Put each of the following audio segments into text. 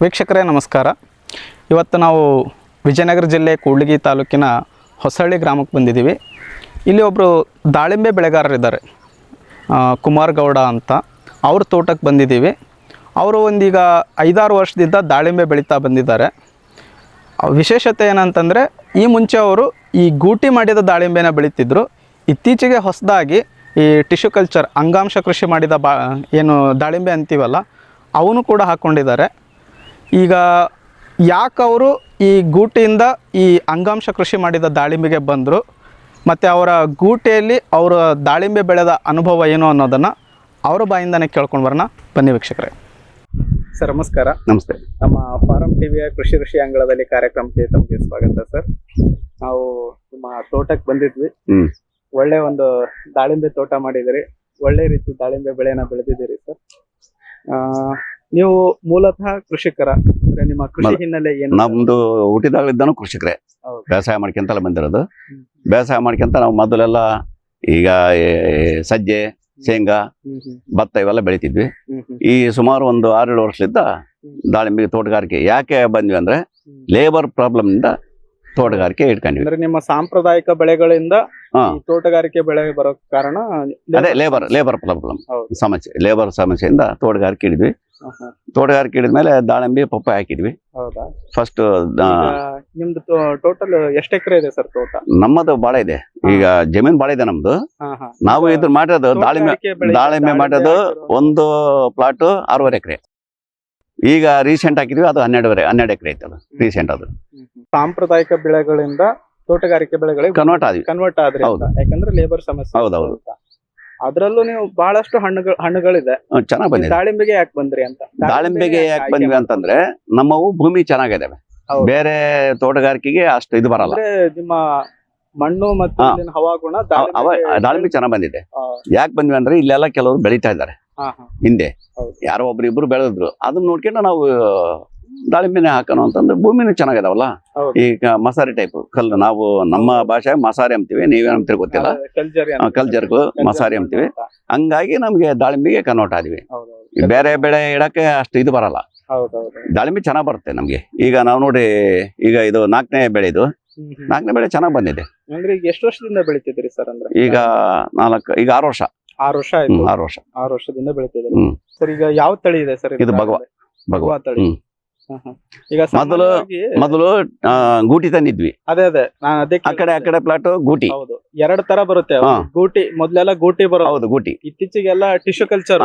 ವೀಕ್ಷಕರೇ ನಮಸ್ಕಾರ. ಇವತ್ತು ನಾವು ವಿಜಯನಗರ ಜಿಲ್ಲೆ ಕೂಡ್ಲಿಗಿ ತಾಲೂಕಿನ ಹೊಸಳ್ಳಿ ಗ್ರಾಮಕ್ಕೆ ಬಂದಿದ್ದೀವಿ. ಇಲ್ಲಿ ಒಬ್ಬರು ದಾಳಿಂಬೆ ಬೆಳೆಗಾರರಿದ್ದಾರೆ, ಕುಮಾರ್ ಗೌಡ ಅಂತ. ಅವ್ರ ತೋಟಕ್ಕೆ ಬಂದಿದ್ದೀವಿ. ಅವರು ಒಂದೀಗ 5-6 ವರ್ಷದಿಂದ ದಾಳಿಂಬೆ ಬೆಳೀತಾ ಬಂದಿದ್ದಾರೆ. ವಿಶೇಷತೆ ಏನಂತಂದರೆ, ಈ ಮುಂಚೆ ಅವರು ಈ ಗೂಟಿ ಮಾಡಿದ ದಾಳಿಂಬೆನ ಬೆಳೀತಿದ್ರು. ಇತ್ತೀಚೆಗೆ ಹೊಸದಾಗಿ ಈ ಟಿಶ್ಯೂ ಕಲ್ಚರ್, ಅಂಗಾಂಶ ಕೃಷಿ ಮಾಡಿದ ಏನು ದಾಳಿಂಬೆ ಅಂತೀವಲ್ಲ, ಅವನು ಕೂಡ ಹಾಕ್ಕೊಂಡಿದ್ದಾರೆ. ಈಗ ಯಾಕೆ ಅವರು ಈ ಗೂಟಿಯಿಂದ ಈ ಅಂಗಾಂಶ ಕೃಷಿ ಮಾಡಿದ ದಾಳಿಂಬೆಗೆ ಬಂದರು ಮತ್ತು ಅವರ ಗೂಟಿಯಲ್ಲಿ ಅವರ ದಾಳಿಂಬೆ ಬೆಳೆದ ಅನುಭವ ಏನು ಅನ್ನೋದನ್ನು ಅವರ ಬಾಯಿಂದನೇ ಕೇಳ್ಕೊಂಡು ಬರೋಣ. ಬನ್ನಿ ವೀಕ್ಷಕರೇ. ಸರ್ ನಮಸ್ಕಾರ. ನಮಸ್ತೆ. ನಮ್ಮ ಫಾರಂ ಟಿವಿಯ ಕೃಷಿ ಅಂಗಳದಲ್ಲಿ ಕಾರ್ಯಕ್ರಮಕ್ಕೆ ತಮಗೆ ಸ್ವಾಗತ ಸರ್. ನಾವು ನಿಮ್ಮ ತೋಟಕ್ಕೆ ಬಂದಿದ್ವಿ. ಒಳ್ಳೆ ಒಂದು ದಾಳಿಂಬೆ ತೋಟ ಮಾಡಿದಿರಿ, ಒಳ್ಳೆ ರೀತಿ ದಾಳಿಂಬೆ ಬೆಳೆನ ಬೆಳೆದಿದ್ದೀರಿ ಸರ್. ನೀವು ಮೂಲತಃ ಕೃಷಿಕರ, ಅಂದ್ರೆ ನಿಮ್ಮ ಕೃಷಿ ಹಿನ್ನೆಲೆ ಏನು? ನಮ್ದು ಹುಟ್ಟಿದಾಗಲಿದ್ದಾನು ಕೃಷಿಕರೇ, ವ್ಯವಸಾಯ ಮಾಡ್ಕೊಂತಲ್ಲ ಬಂದಿರೋದು. ವ್ಯವಸಾಯ ಮಾಡ್ಕೊಂತ ನಾವು ಮೊದಲೆಲ್ಲ ಈಗ ಸಜ್ಜೆ, ಶೇಂಗಾ, ಭತ್ತ ಇವೆಲ್ಲ ಬೆಳಿತಿದ್ವಿ. ಈ ಸುಮಾರು ಒಂದು 6-7 ವರ್ಷದಿಂದ ದಾಳಿಂಬೆ ತೋಟಗಾರಿಕೆ ಯಾಕೆ ಬಂದ್ವಿ ಅಂದ್ರೆ ಲೇಬರ್ ಪ್ರಾಬ್ಲಮ್ ಇಂದ ತೋಟಗಾರಿಕೆ ಇಟ್ಕೊಂಡ್ವಿ. ಅಂದ್ರೆ ನಿಮ್ಮ ಸಾಂಪ್ರದಾಯಿಕ ಬೆಳೆಗಳಿಂದ ತೋಟಗಾರಿಕೆ ಬೆಳೆ ಬರೋ ಕಾರಣ ಅದೇ ಲೇಬರ್ ಪ್ರಾಬ್ಲಮ್ ಸಮಸ್ಯೆ, ಲೇಬರ್ ಸಮಸ್ಯೆಯಿಂದ ತೋಟಗಾರಿಕೆ ಹಿಡಿದ್ವಿ. ತೋಟಗಾರಿಕೆ ಹಿಡಿದ್ಮೇಲೆ ದಾಳಿಂಬೆ ಪಪ್ಪಾಯ ಹಾಕಿದ್ವಿ. ಹೌದಾ? ಫಸ್ಟ್ ನಿಮ್ದು ಟೋಟಲ್ ಎಷ್ಟು ಎಕರೆ ಇದೆ ಸರ್ ತೋಟ? ನಮ್ಮದು ಬಾಳ ಇದೆ, ಈಗ ಜಮೀನ್ ಬಾಳ ಇದೆ ನಮ್ದು. ನಾವು ಇದ್ರ ಮಾಡಿರೋದು ದಾಳಿಂಬೆ ಮಾಡಿರೋದು ಒಂದು ಪ್ಲಾಟ್ 6.5 ಎಕರೆ. ಈಗ ರೀಸೆಂಟ್ ಹಾಕಿದ್ವಿ, ಅದು 12 ಎಕರೆ ಐತೆ. ಅದು ರೀಸೆಂಟ್. ಅದು ಸಾಂಪ್ರದಾಯಿಕ ಬೆಳೆಗಳಿಂದ ತೋಟಗಾರಿಕೆ ಬೆಳೆಗಳಿಗೆ ಕನ್ವರ್ಟ್ ಆದ್ರೆ, ಯಾಕಂದ್ರೆ ಲೇಬರ್ ಸಮಸ್ಯೆ. ಹೌದೌದು. ಅದ್ರಲ್ಲೂ ನೀವು ಬಹಳಷ್ಟು ಹಣ್ಣುಗಳಿದೆ. ಚೆನ್ನಾಗ್ ಬಂದಿದೆ. ದಾಳಿಂಬೆಗೆ ಯಾಕೆ ಬಂದ್ರಿ ಅಂತ? ದಾಳಿಂಬೆಗೆ ಯಾಕೆ ಬಂದ್ವಿ ಅಂತಂದ್ರೆ ನಮ್ಮವು ಭೂಮಿ ಚೆನ್ನಾಗಿದಾವೆ, ಬೇರೆ ತೋಟಗಾರಿಕೆಗೆ ಅಷ್ಟು ಇದು ಬರಲ್ಲ. ನಿಮ್ಮ ಮಣ್ಣು ಮತ್ತು ಹವಾಗುಣ ದಾಳಿಂಬೆ ಚೆನ್ನಾಗ್ ಬಂದಿದೆ. ಯಾಕೆ ಬಂದ್ವಿ ಅಂದ್ರೆ ಇಲ್ಲೆಲ್ಲ ಕೆಲವರು ಬೆಳೀತಾ ಇದ್ದಾರೆ. ಹಿಂದೆ ಯಾರೋ ಒಬ್ರು ಬೆಳೆದ್ರು, ಅದನ್ನ ನೋಡ್ಕೊಂಡು ನಾವು ದಾಳಿಂಬೆನೆ ಹಾಕೋಣ ಅಂತಂದ್ರೆ ಭೂಮಿನೂ ಚೆನ್ನಾಗಿದಾವಲ್ಲ. ಈಗ ಮಸಾರಿ ಟೈಪ್ ಕಲ್ಲು, ನಾವು ನಮ್ಮ ಭಾಷೆ ಮಸಾರಿ ಅಂತೀವಿ, ನೀವೇನ್ ಅಂತೀರಿ ಗೊತ್ತಿಲ್ಲ. ಕಲ್ಜರ್ಗು ಮಸಾರಿ ಅಂತೀವಿ. ಹಂಗಾಗಿ ನಮ್ಗೆ ದಾಳಿಂಬೆಗೆ ಕನ್ವರ್ಟ್ ಆದ್ವಿ. ಬೇರೆ ಬೆಳೆ ಇಡಕ್ಕೆ ಅಷ್ಟು ಇದು ಬರಲ್ಲ. ದಾಳಿಂಬೆ ಚೆನ್ನಾಗ್ ಬರುತ್ತೆ ನಮ್ಗೆ. ಈಗ ನಾವು ನೋಡಿ, ಈಗ ಇದು 4ನೇ ಬೆಳೆ, ಇದು 4ನೇ ಬೆಳೆ ಚೆನ್ನಾಗ್ ಬಂದಿದೆ. ಅಂದ್ರೆ ಈಗ ಎಷ್ಟು ವರ್ಷದಿಂದ ಬೆಳಿತಿದ್ರಿ ಸರ್? ಅಂದ್ರೆ ಈಗ 6 ವರ್ಷ. 6 ವರ್ಷ ಆಯ್ತು. 6 ವರ್ಷದಿಂದ ಬೆಳಿತಿದ್ರಿ ಸರ್. ಈಗ ಯಾವ ತಳಿ ಇದೆ ಸರ್? ಇದು ಭಗವಾ ತಳಿ. ಈಗ ಮೊದಲು ಗೂಟಿ ತಂದಿದ್ವಿ. ಅದೇ ಆ ಕಡೆ ಪ್ಲಾಟ್ ಗೂಟಿ. ಹೌದು, 2 ತರ ಬರುತ್ತೆ ಗೂಟಿ. ಮೊದ್ಲೆಲ್ಲ ಗೂಟಿ ಬರೋದು. ಹೌದು, ಗೂಟಿ. ಇತ್ತೀಚೆಗೆಲ್ಲ ಟಿಶ್ಯೂ ಕಲ್ಚರ್,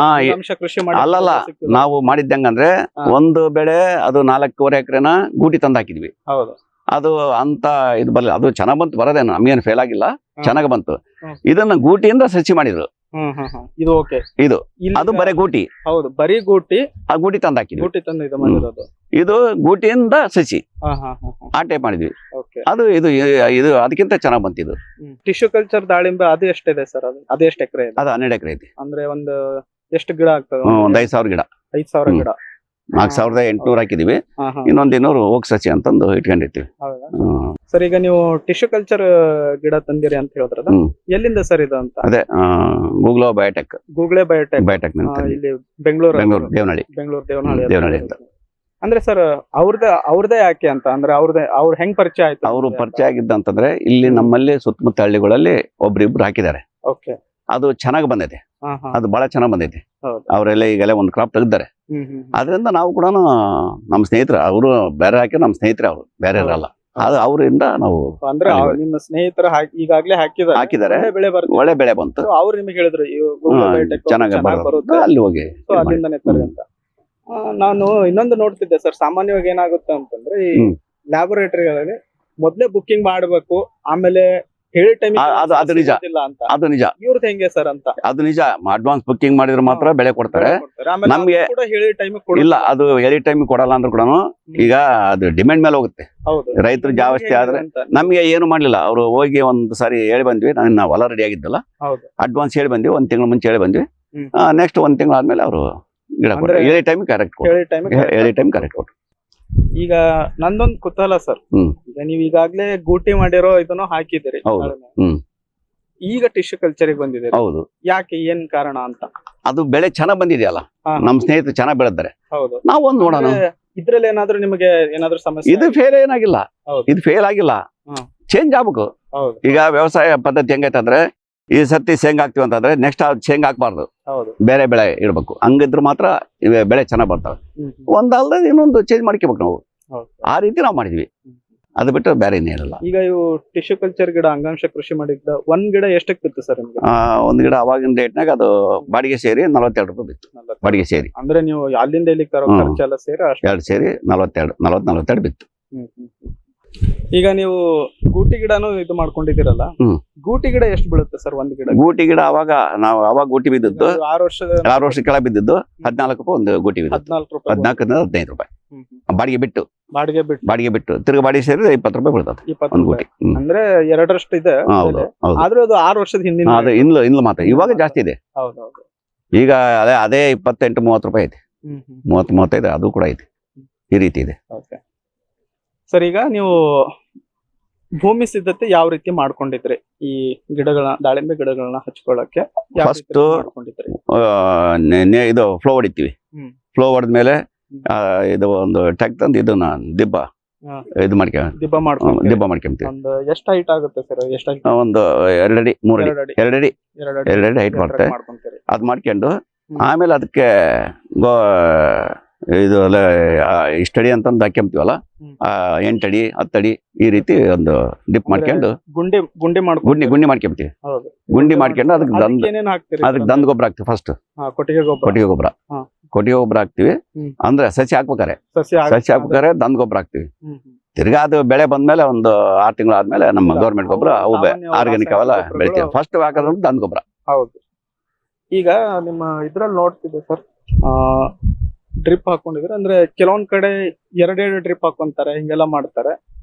ಕೃಷಿ ಮಾಡಿ. ಅಲ್ಲಲ್ಲ, ನಾವು ಮಾಡಿದ್ದಂಗಂದ್ರೆ ಒಂದು ಬೆಳೆ ಅದು 4.25 ಎಕರೆನ ಗೂಟಿ ತಂದು ಹಾಕಿದ್ವಿ. ಹೌದು. ಅದು ಅಂತ ಇದು ಬರಲ್ಲ, ಅದು ಚೆನ್ನಾಗ್ ಬಂತು, ಬರೋದೇನು ನಮ್ಗೇನು ಫೇಲ್ ಆಗಿಲ್ಲ, ಚೆನ್ನಾಗ್ ಬಂತು. ಇದನ್ನ ಗೂಟಿಯಿಂದ ಸಸಿ ಮಾಡಿದ್ರು. ಇದು ಓಕೆ. ಇದು ಅದು ಬರೀ ಗೂಟಿ. ಹೌದು, ಬರೀ ಗೂಟಿ. ಆ ಗೂಟಿ ತಂದು ಹಾಕಿದ್ವಿ. ಗೂಟಿ ತಂದು ಇದು ಮಾಡಿರೋದು. ಇದು ಗೂಟಿಯಿಂದ ಸಸಿ ಆ ಟೈಪ್ ಮಾಡಿದ್ವಿ. ಅದು ಇದು ಅದಕ್ಕಿಂತ ಚೆನ್ನಾಗ್ ಬಂತಿದ್ದು. ಟಿಶ್ಯೂ ಕಲ್ಚರ್ ದಾಳಿಂಬೆ ಅದು ಎಷ್ಟಿದೆ ಸರ್? ಅದು ಎಷ್ಟು ಎಕರೆ ಇದೆ? ಅದು 12 ಎಕರೆ ಐತಿ. ಅಂದ್ರೆ ಒಂದು ಎಷ್ಟು ಗಿಡ ಆಗ್ತದೆ? ಒಂದು 5,000 ಗಿಡ. 5,000 ಗಿಡ. 4,800 ಹಾಕಿದೀವಿ. ಇನ್ನೊಂದ್ 200 ಹೋಗ್ ಸಸಿ ಅಂತಂದು ಇಟ್ಕೊಂಡಿರ್ತೀವಿ. ಸರ್, ಈಗ ನೀವು ಟಿಶ್ಯೂ ಕಲ್ಚರ್ ಗಿಡ ತಂದಿರಿ ಅಂತ ಹೇಳಿದ್ರದ, ಎಲ್ಲಿಂದ ಸರ್ ಇದು ಅಂತ? ಅದೇ ಗೂಗ್ಲೋ ಬಯೋಟೆಕ್. ಬಯೋಟೆಕ್ ಇಲ್ಲಿ ಬೆಂಗಳೂರು ದೇವನಹಳ್ಳಿ ಅಂತ. ಅಂದ್ರೆ ಸರ್, ಅವ್ರದೇ ಯಾಕೆ ಅಂತ ಅಂದ್ರೆ ಅವ್ರ ಹೆಂಗ್ ಪರಿಚಯ ಆಯ್ತು? ಅವ್ರು ಪರಿಚಯ ಆಗಿದ್ದ ಅಂತಂದ್ರೆ ಇಲ್ಲಿ ನಮ್ಮಲ್ಲಿ ಸುತ್ತಮುತ್ತ ಹಳ್ಳಿಗಳಲ್ಲಿ ಒಬ್ರಿಬ್ರು ಹಾಕಿದ್ದಾರೆ. ಅದು ಚೆನ್ನಾಗ್ ಬಂದೈತೆ. ಅದು ಬಹಳ ಚೆನ್ನಾಗ್ ಬಂದೈತೆ. ಅವರೆಲ್ಲ ಈಗೆಲ್ಲ ಒಂದು ಕ್ರಾಪ್ ತೆಗ್ದಾರೆ. ಅದರಿಂದ ನಾವು ಕೂಡ ನಮ್ಮ ಸ್ನೇಹಿತರು, ಅವರು ಬೇರೆ ಹಾಕಿ ನಮ್ಮ ಸ್ನೇಹಿತರೆ, ಅವರು ಬೇರೆ ಇರಲ್ಲ. ಅದು ಅವರಿಂದ ನಾವು ಅಂದ್ರೆ ನಿಮ್ಮ ಸ್ನೇಹಿತರು ಈಗಾಗ್ಲೇ ಹಾಕಿದ್ದಾರೆ. ಒಳ್ಳೆ ಬೆಳೆ ಬಂತು. ಅವ್ರು ನಿಮಗೆ ಹೇಳಿದ್ರು ಚೆನ್ನಾಗಿ ಬರುತ್ತೆ, ಅಲ್ಲಿ ಹೋಗಿ ಅಲ್ಲಿಂದಾನೆ ತರ್ರಿ ಅಂತ. ನಾನು ಇನ್ನೊಂದು ನೋಡ್ತಿದ್ದೆ ಸರ್, ಸಾಮಾನ್ಯವಾಗಿ ಏನಾಗುತ್ತೆ ಅಂತಂದ್ರೆ ಈ ಲ್ಯಾಬೊರೇಟರಿಗಳಲ್ಲಿ ಮೊದ್ಲೇ ಬುಕ್ಕಿಂಗ್ ಮಾಡ್ಬೇಕು, ಆಮೇಲೆ ಹೇಳಿ ಟೈಮ್ ಅದು ನಿಜ. ಅದು ನಿಜ. ಇವ್ರದ್ದು ಹೆಂಗೆ ಸರ್ ಅಂತ? ಅದು ನಿಜ. ಅಡ್ವಾನ್ಸ್ ಬುಕ್ಕಿಂಗ್ ಮಾಡಿದ್ರೆ ಮಾತ್ರ ಬೆಳೆ ಕೊಡ್ತಾರೆ. ನಮ್ಗೆ ಇಲ್ಲ, ಅದು ಎನಿ ಟೈಮ್ ಕೊಡಲ್ಲ ಅಂದ್ರೂ ಕೂಡ ಈಗ ಅದು ಡಿಮ್ಯಾಂಡ್ ಮೇಲೆ ಹೋಗುತ್ತೆ. ರೈತರು ಜಾಸ್ತಿ ಆದ್ರೆ ನಮ್ಗೆ ಏನು ಮಾಡ್ಲಿಲ್ಲ. ಅವ್ರು ಹೋಗಿ ಒಂದ್ ಸಾರಿ ಹೇಳಿ ಬಂದ್ವಿ, ನಾವು ಹೊಲ ರೆಡಿ ಆಗಿದ್ದಲ್ಲ, ಅಡ್ವಾನ್ಸ್ ಹೇಳಿ ಬಂದ್ವಿ, 1 ತಿಂಗಳ ಮುಂಚೆ ಹೇಳಿ ಬಂದ್ವಿ. ನೆಕ್ಸ್ಟ್ 1 ತಿಂಗಳ ಆದ್ಮೇಲೆ ಅವರು ಗಿಡ ಕೊಟ್ಟರು. ಎನಿ ಟೈಮ್ ಕರೆಕ್ಟ್ ಕೊಟ್ಟರು. ಈಗ ನಂದೊಂದು ಕುತೂಹಲ ಸರ್, ಈಗ ನೀವ್ ಈಗಾಗ್ಲೇ ಗೂಟಿ ಮಾಡಿರೋ ಇದನ್ನು ಹಾಕಿದಿರಿ, ಈಗ ಟಿಶ್ಯೂ ಕಲ್ಚರ್ ಬಂದಿದೆ. ಹೌದು. ಯಾಕೆ, ಏನ್ ಕಾರಣ ಅಂತ? ಅದು ಬೆಳೆ ಚೆನ್ನಾಗ್ ಬಂದಿದೆಯಲ್ಲ, ನಮ್ ಸ್ನೇಹಿತರು ಚೆನ್ನಾಗ್ ಬೆಳೆದಾರೆ. ನಾವು ಒಂದ್ ನೋಡೋಣ. ಇದ್ರಲ್ಲಿ ಏನಾದ್ರು ನಿಮಗೆ ಏನಾದ್ರು ಸಮಸ್ಯೆ ಇದು ಫೇಲ್ ಏನಾಗಿಲ್ಲ, ಹೌದು. ಇದು ಫೇಲ್ ಆಗಿಲ್ಲ, ಹ್ಮ್. ಚೇಂಜ್ ಆಗ್ಬೇಕು. ಹೌದು ಈಗ ವ್ಯವಸಾಯ ಪದ್ಧತಿ ಹೆಂಗೈತಂದ್ರೆ ಈ ಸರ್ತಿ ಶೇಂಗಾ ಹಾಕ್ತಿವಿ ಅಂತಂದ್ರೆ ನೆಕ್ಸ್ಟ್ ಶೇಂಗಾ ಹಾಕ್ಬಾರ್ದು, ಹೌದು ಬೇರೆ ಬೆಳೆ ಇಡ್ಬೇಕು. ಹಂಗಿದ್ರೆ ಮಾತ್ರ ಇವೆ ಬೆಳೆ ಚೆನ್ನಾಗ್ ಬರ್ತವೆ. ಒಂದಲ್ದ ಇನ್ನೊಂದು ಚೇಂಜ್ ಮಾಡ್ಕೋಬೇಕು ನಾವು. ಹೌದು. ಆ ರೀತಿ ನಾವು ಮಾಡಿದ್ವಿ, ಅದು ಬಿಟ್ಟು ಬೇರೆ ಇನ್ನೇನಿಲ್ಲ. ಈಗ ಇವು ಟಿಶ್ಯೂ ಕಲ್ಚರ್ ಗಿಡ ಅಂಗಾಂಶ ಕೃಷಿ ಮಾಡಿದ್ದ ಒಂದ್ ಗಿಡ ಎಷ್ಟಕ್ಕೆ ಬಿತ್ತು ಸರ್ ನಿಮ್ಗೆ? ಒಂದ್ ಗಿಡ ಅವಾಗಿನ ರೇಟ್ನಾಗ ಅದು ಬಾಡಿಗೆ ಸೇರಿ 42 ರೂಪಾಯಿ ಬಿತ್ತು. ಬಾಡಿಗೆ ಸೇರಿ ಅಂದ್ರೆ ನೀವು ಅಲ್ಲಿಂದ ಇಲ್ಲಿ ತರೋ ಹ್ಮ್. ಖರ್ಚೆಲ್ಲ ಸೇರಿ ಅಷ್ಟು. 2 ಸೇರಿ 42 ಬಿತ್ತು. ಈಗ ನೀವು ಗೂಟಿ ಗಿಡನು ಇದು ಮಾಡ್ಕೊಂಡಿದ್ದೀರಲ್ಲ, ಹ್ಮ್. ಗೂಟಿ ಗಿಡ ಎಷ್ಟು ಬೀಳುತ್ತೆ ಸರ್ ಒಂದ್ ಗಿಡ? ಗೂಟಿ ಗಿಡ ಅವಾಗ ಗೂಟಿ ಬಿದ್ದದ್ದು 6 ವರ್ಷದ 6 ವರ್ಷ ಕೆಳಗೆ ಬಿದ್ದದ್ದು 14 ರೂಪಾಯಿ ಒಂದು ಗೂಟಿ ಬಿದ್ದು. 14 ರೂಪಾಯಿ 14 15 ರೂಪಾಯಿ ಬಾಡಿಗೆ ಬಿಟ್ಟು ಬಾಡಿಗೆ ಬಿಟ್ಟು ತಿರ್ಗಿ ಬಾಡಿಗೆ ಸೇರಿ 20 ರೂಪಾಯಿ ಬೀಳ್ತದೆ 20 ಒಂದು ಗೂಟಿ. ರೂಪಾಯಿ. ಅಂದ್ರೆ 2ರಷ್ಟು ಇದೆ ಹೌದು ಬೆಲೆ. ಹೌದು. ಆದ್ರೂ ಅದು 6 ವರ್ಷದ ಹಿಂದಿನ ಅದು ಇನ್ಲು ಮಾತ್ರ ಇವಾಗ ಜಾಸ್ತಿ ಇದೆ. ಹೌದೌದು. ಈಗ ಅದೇ 28-30 ರೂಪಾಯಿ ಐತೆ, 30-35 ಅದು ಕೂಡ ಐತೆ. ಈ ರೀತಿ ಇದೆ. ಓಕೆ ಸರ್, ಈಗ ನೀವು ಭೂಮಿ ಸಿದ್ಧತೆ ಯಾವ ರೀತಿ ಮಾಡ್ಕೊಂಡಿದ್ರಿ ಈ ದಾಳಿಂಬೆ ಗಿಡಗಳನ್ನ ಹಚ್ಕೊಳ್ಳಕ್ಕೆ? ಯಾವ ರೀತಿ First ಮಾಡ್ಕೊಂಡಿದ್ರಿ? ಇದು ಫ್ಲೋ ಹೊಡಿತೀವಿ. ಹ್ಮ್. ಫ್ಲೋ ಹೊಡೆದ್ಮೇಲೆ ಇದು ಒಂದು ಟ್ಯಾಕ್ ತಂದು ಇದನ್ನ ದಿಬ್ಬ ಹಾ. ಇದು ದಿಬ್ಬ ಮಾಡ್ಕೊಂಡು ದಿಬ್ಬ ಮಾಡ್ಕೊಂತೀವಿ. ಒಂದು ಎಷ್ಟು ಹೈಟ್ ಆಗುತ್ತೆ ಸರ್? ಎಷ್ಟು ಹೈಟ್? ಒಂದು 2 ಅಡಿ 3 ಅಡಿ 2 ಅಡಿ 2 ಅಡಿ ಹೈಟ್ ಬರುತ್ತೆ. ಮಾಡ್ಕೊಂತೀರಿ. ಅದ್ ಮಾಡ್ಕೊಂಡು ಆಮೇಲೆ ಅದಕ್ಕೆ ಇದು ಇಷ್ಟಡಿ ಅಂತಂದು ಹಾಕ್ಯಂತೀವಲ್ಲ, 8 ಅಡಿ 10 ಅಡಿ ಈ ರೀತಿ ಒಂದು ಡಿಪ್ ಮಾಡ್ಕೊಂಡು ಗುಂಡಿ ಮಾಡ್ಕೊಂಡು ಗುಂಡಿ ಮಾಡ್ಕೊಂತೀವಿ. ಹೌದು. ಗುಂಡಿ ಮಾಡ್ಕೊಂಡು ಅದಕ್ಕೆ ಏನೇನು ಹಾಕ್ತೀರಿ? ಅದಕ್ಕೆ ದಂದ್ ಗೊಬ್ಬರ ಹಾಕ್ತಿವಿ. ಫಸ್ಟ್ ಕೊಟ್ಟಿಗೆ ಗೊಬ್ಬರ ಹಾ. ಕೊಟ್ಟಿಗೆ ಗೊಬ್ಬರ ಹಾಕ್ತಿವಿ. ಹ್ಮ್. ಅಂದ್ರೆ ಸಸಿ ಹಾಕ್ಬೇಕಾರೆ ಸಸಿ ಹಾಕ್ಬೇಕಾರೆ ದಂದ್ ಗೊಬ್ಬರ ಹಾಕ್ತಿವಿ. ತಿರ್ಗಾ ಅದು ಬೆಳೆ ಬಂದ್ಮೇಲೆ ಒಂದು 6 ತಿಂಗಳು ಆದ್ಮೇಲೆ ನಮ್ಮ ಗೌರ್ಮೆಂಟ್ ಗೊಬ್ಬರ ಅವು ಆರ್ಗ್ಯಾನಿಕ್ ಅವೆಲ್ಲ ಬೆಳಿತೀವಿ. ಫಸ್ಟ್ ಹಾಕೋದ್ರಲ್ಲಿ ದಂದ್ ಗೊಬ್ಬರ. ಹೌದು. ಈಗ ನಿಮ್ಮ ಇದ್ರಲ್ಲಿ ನೋಡ್ತಿದ್ದೆ ಸರ್, ಡ್ರಿಪ್ ಹಾಕೊಂಡಿದ್ರೆ ಅಂದ್ರೆ ಕೆಲವೊಂದ್ ಕಡೆ 2 ಡ್ರಿಪ್ ಹಾಕೊಂತಾರೆ, ಹಿಂಗೆಲ್ಲ ಮಾಡ್ತಾರೆ.